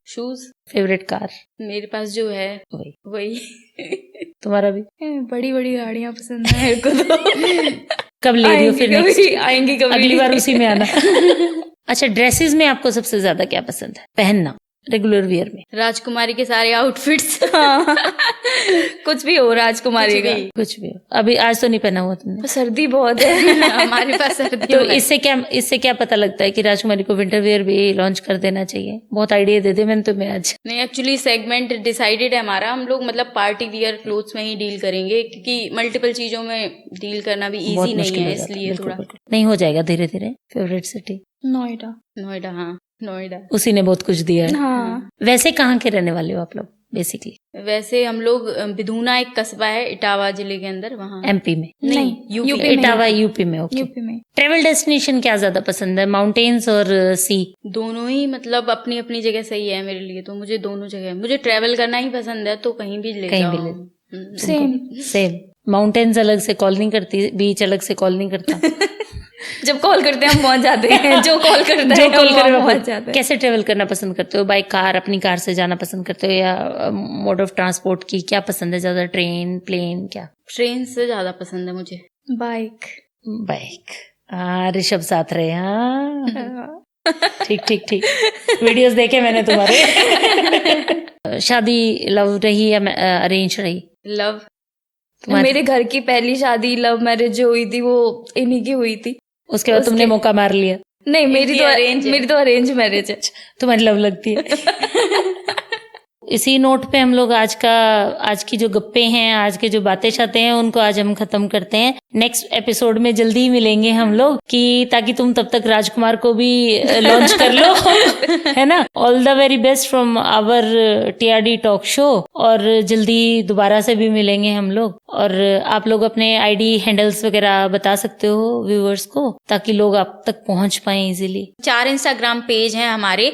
शूज।
Favourite car?
मेरे पास जो है वही।
तुम्हारा भी?
बड़ी बड़ी गाड़ियां पसंद है मेरे को तो।
कब ले रही हो फिर?
आएंगी कभी।
अगली बार उसी में आना। अच्छा, ड्रेसेस में आपको सबसे ज्यादा क्या पसंद है पहनना रेगुलर वियर में?
राजकुमारी के सारे आउटफिट्स।
हाँ। कुछ भी हो राजकुमारी का।
कुछ भी हो। अभी आज तो नहीं पहना हुआ तुमने?
सर्दी बहुत है।
हमारे पास सर्दी
तो
है।
इससे क्या पता लगता है कि राजकुमारी को विंटर वियर भी लॉन्च कर देना चाहिए? बहुत आइडिया दे दे मैंने तुम्हें आज।
नहीं, एक्चुअली सेगमेंट डिसाइडेड है हमारा। हम लोग मतलब पार्टी वियर क्लोथ्स में ही डील करेंगे, क्योंकि मल्टीपल चीजों में डील करना भी इजी नहीं है, इसलिए थोड़ा
नहीं हो जाएगा धीरे धीरे। Favourite city?
नोएडा।
नोएडा। हाँ, नोएडा।
उसी ने बहुत कुछ दिया है।
हाँ।
वैसे कहाँ के रहने वाले हो आप लोग बेसिकली?
वैसे हम लोग बिधूना एक कस्बा है इटावा जिले के अंदर, वहाँ।
एमपी में?
नहीं, यूपी में।
इटावा यूपी में। ओके।
यूपी में।
ट्रेवल डेस्टिनेशन क्या ज्यादा पसंद है, माउंटेन्स और सी?
दोनों ही मतलब अपनी अपनी जगह सही है मेरे लिए। तो मुझे दोनों जगह, मुझे ट्रेवल करना ही पसंद है, तो कहीं भी ले जाओ।
सेम।
माउंटेन्स अलग से कॉल नहीं करती, बीच अलग से कॉल नहीं करता।
जब कॉल करते हैं हम पहुंच जाते हैं। जो कॉल करता है हम पहुंच जाते हैं।
कैसे ट्रेवल करना पसंद करते हो? बाय कार, अपनी कार से जाना पसंद करते हो, या मोड ऑफ ट्रांसपोर्ट की क्या पसंद है ज्यादा? ट्रेन, प्लेन, क्या?
ट्रेन से ज्यादा पसंद है मुझे।
बाइक।
बाइक। हाँ, ऋषभ साथ रहे। हाँ, ठीक ठीक ठीक। वीडियोस देखे मैंने तुम्हारे। शादी लव रही या अरेंज रही?
लव।
मेरे घर की पहली शादी लव मैरिज जो हुई थी वो इन्हीं की हुई थी।
उसके बाद तुमने मौका मार लिया?
नहीं, मेरी तो अरेंज मैरिज है।
तुम्हारी लव लगती है। इसी नोट पे हम लोग आज की जो गप्पे हैं, आज के जो बातें शातें हैं, उनको आज हम खत्म करते हैं। नेक्स्ट एपिसोड में जल्दी ही मिलेंगे हम लोग, कि ताकि तुम तब तक राजकुमार को भी लॉन्च कर लो। है ना? All the very best from our TRD talk show. और जल्दी दोबारा से भी मिलेंगे हम लोग। और आप लोग अपने आईडी हैंडल्स वगैरह बता सकते हो व्यूअर्स को, ताकि लोग आप तक पहुंच पाए इजीली।
4 इंस्टाग्राम पेज हैं हमारे।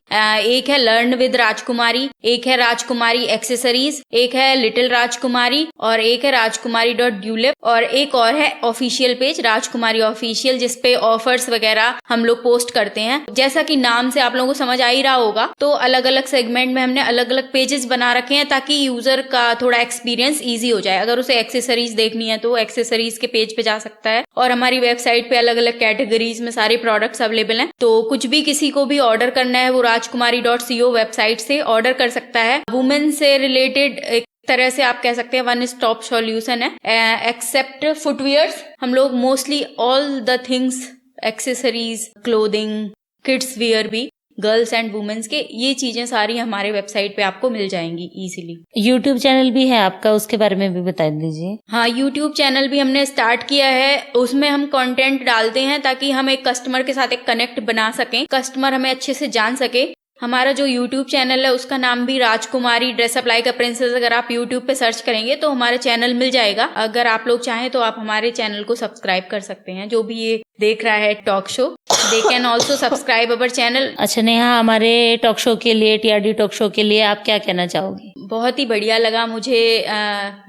एक है लर्न विद राजकुमारी, एक है राजकुमारी एक्सेसरीज, एक है लिटिल राजकुमारी, और एक है राजकुमारी.dulip, और एक और है ऑफिशियल पेज राजकुमारी ऑफिशियल, जिसपे ऑफर्स वगैरह हम लोग पोस्ट करते हैं। जैसा कि नाम से आप लोगों को समझ आ ही रहा होगा, तो अलग अलग सेगमेंट में हमने अलग अलग पेजेस बना रखे हैं, ताकि यूजर का थोड़ा एक्सपीरियंस इजी हो जाए। अगर उसे एक्सेसरीज देखनी है तो एक्सेसरीज के पेज पे जा सकता है, और हमारी वेबसाइट पे अलग अलग कैटेगरीज में सारे प्रोडक्ट्स अवेलेबल हैं। तो कुछ भी किसी को भी ऑर्डर करना है, वो राजकुमारी.co वेबसाइट से ऑर्डर कर सकता है। वुमेन से रिलेटेड एक तरह से आप कह सकते हैं वन स्टॉप सॉल्यूशन है। एक्सेप्ट फुटवियर्स, हम लोग mostly all the things, accessories, clothing, kids wear भी, गर्ल्स एंड वुमेन्स के, ये चीजें सारी हमारे वेबसाइट पे आपको मिल जाएंगी इजीली।
यूट्यूब चैनल भी है आपका, उसके बारे में भी बता दीजिए।
हाँ, यूट्यूब चैनल भी हमने स्टार्ट किया है। उसमें हम कंटेंट डालते हैं ताकि हम एक कस्टमर के साथ एक कनेक्ट बना सकें, कस्टमर हमें अच्छे से जान सके। हमारा जो YouTube चैनल है उसका नाम भी राजकुमारी ड्रेसअप लाइक अ प्रिंसेस, अगर आप YouTube पे सर्च करेंगे तो हमारा चैनल मिल जाएगा। अगर आप लोग चाहें तो आप हमारे चैनल को सब्सक्राइब कर सकते हैं। जो भी ये देख रहा है talk show, they can also subscribe our channel.
अच्छा नेहा, हमारे टॉक शो के लिए, टीआरडी टॉक शो के लिए आप क्या कहना चाहोगी?
बहुत ही बढ़िया लगा मुझे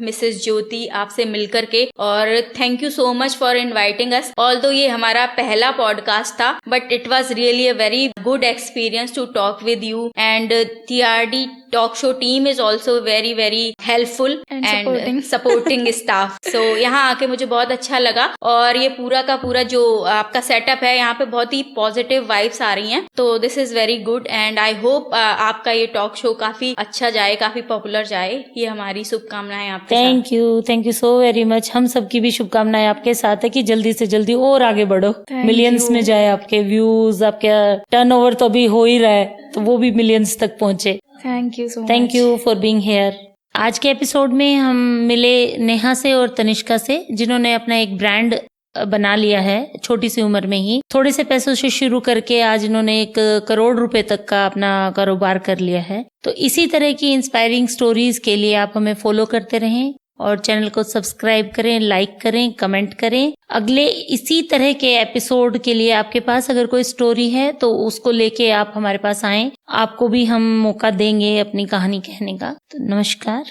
मिसेस ज्योति आपसे मिलकर के, और thank you so much for inviting us. Although ये हमारा पहला पॉडकास्ट था, but it was really a very good experience to talk with you, and TRD talk show team is also very very helpful and supporting staff. So यहाँ आके मुझे बहुत अच्छा लगा, और ये पूरा का पूरा जो आपका सेटअप है यहाँ पे बहुत ही पॉजिटिव वाइब्स आ रही हैं, तो this is very good, and I hope आपका ये टॉक शो काफी अच्छा जाए, काफी पॉपुलर जाए। ये हमारी शुभकामनाएं आपके साथ।
Thank you so very much. हम सबकी भी शुभकामनाएं आपके साथ है कि जल्दी से जल्दी और आगे बढ़ो, मिलियंस में जाए आपके व्यूज, आपका टर्नओवर तो अभी हो ही रहा है, तो वो भी मिलियंस तक पहुंचे।
Thank you so much.
Thank you for being here. आज के एपिसोड में हम मिले नेहा से और तनिष्का से, जिन्होंने अपना एक ब्रांड बना लिया है छोटी सी उम्र में ही। थोड़े से पैसों से शुरू करके आज इन्होंने 1 करोड़ रुपए तक का अपना कारोबार कर लिया है। तो इसी तरह की इंस्पायरिंग स्टोरीज के लिए आप हमें फॉलो करते रहें और चैनल को सब्सक्राइब करें, लाइक करें, कमेंट करें। अगले इसी तरह के एपिसोड के लिए आपके पास अगर कोई स्टोरी है तो उसको लेके आप हमारे पास आएं, आपको भी हम मौका देंगे अपनी कहानी कहने का। तो नमस्कार।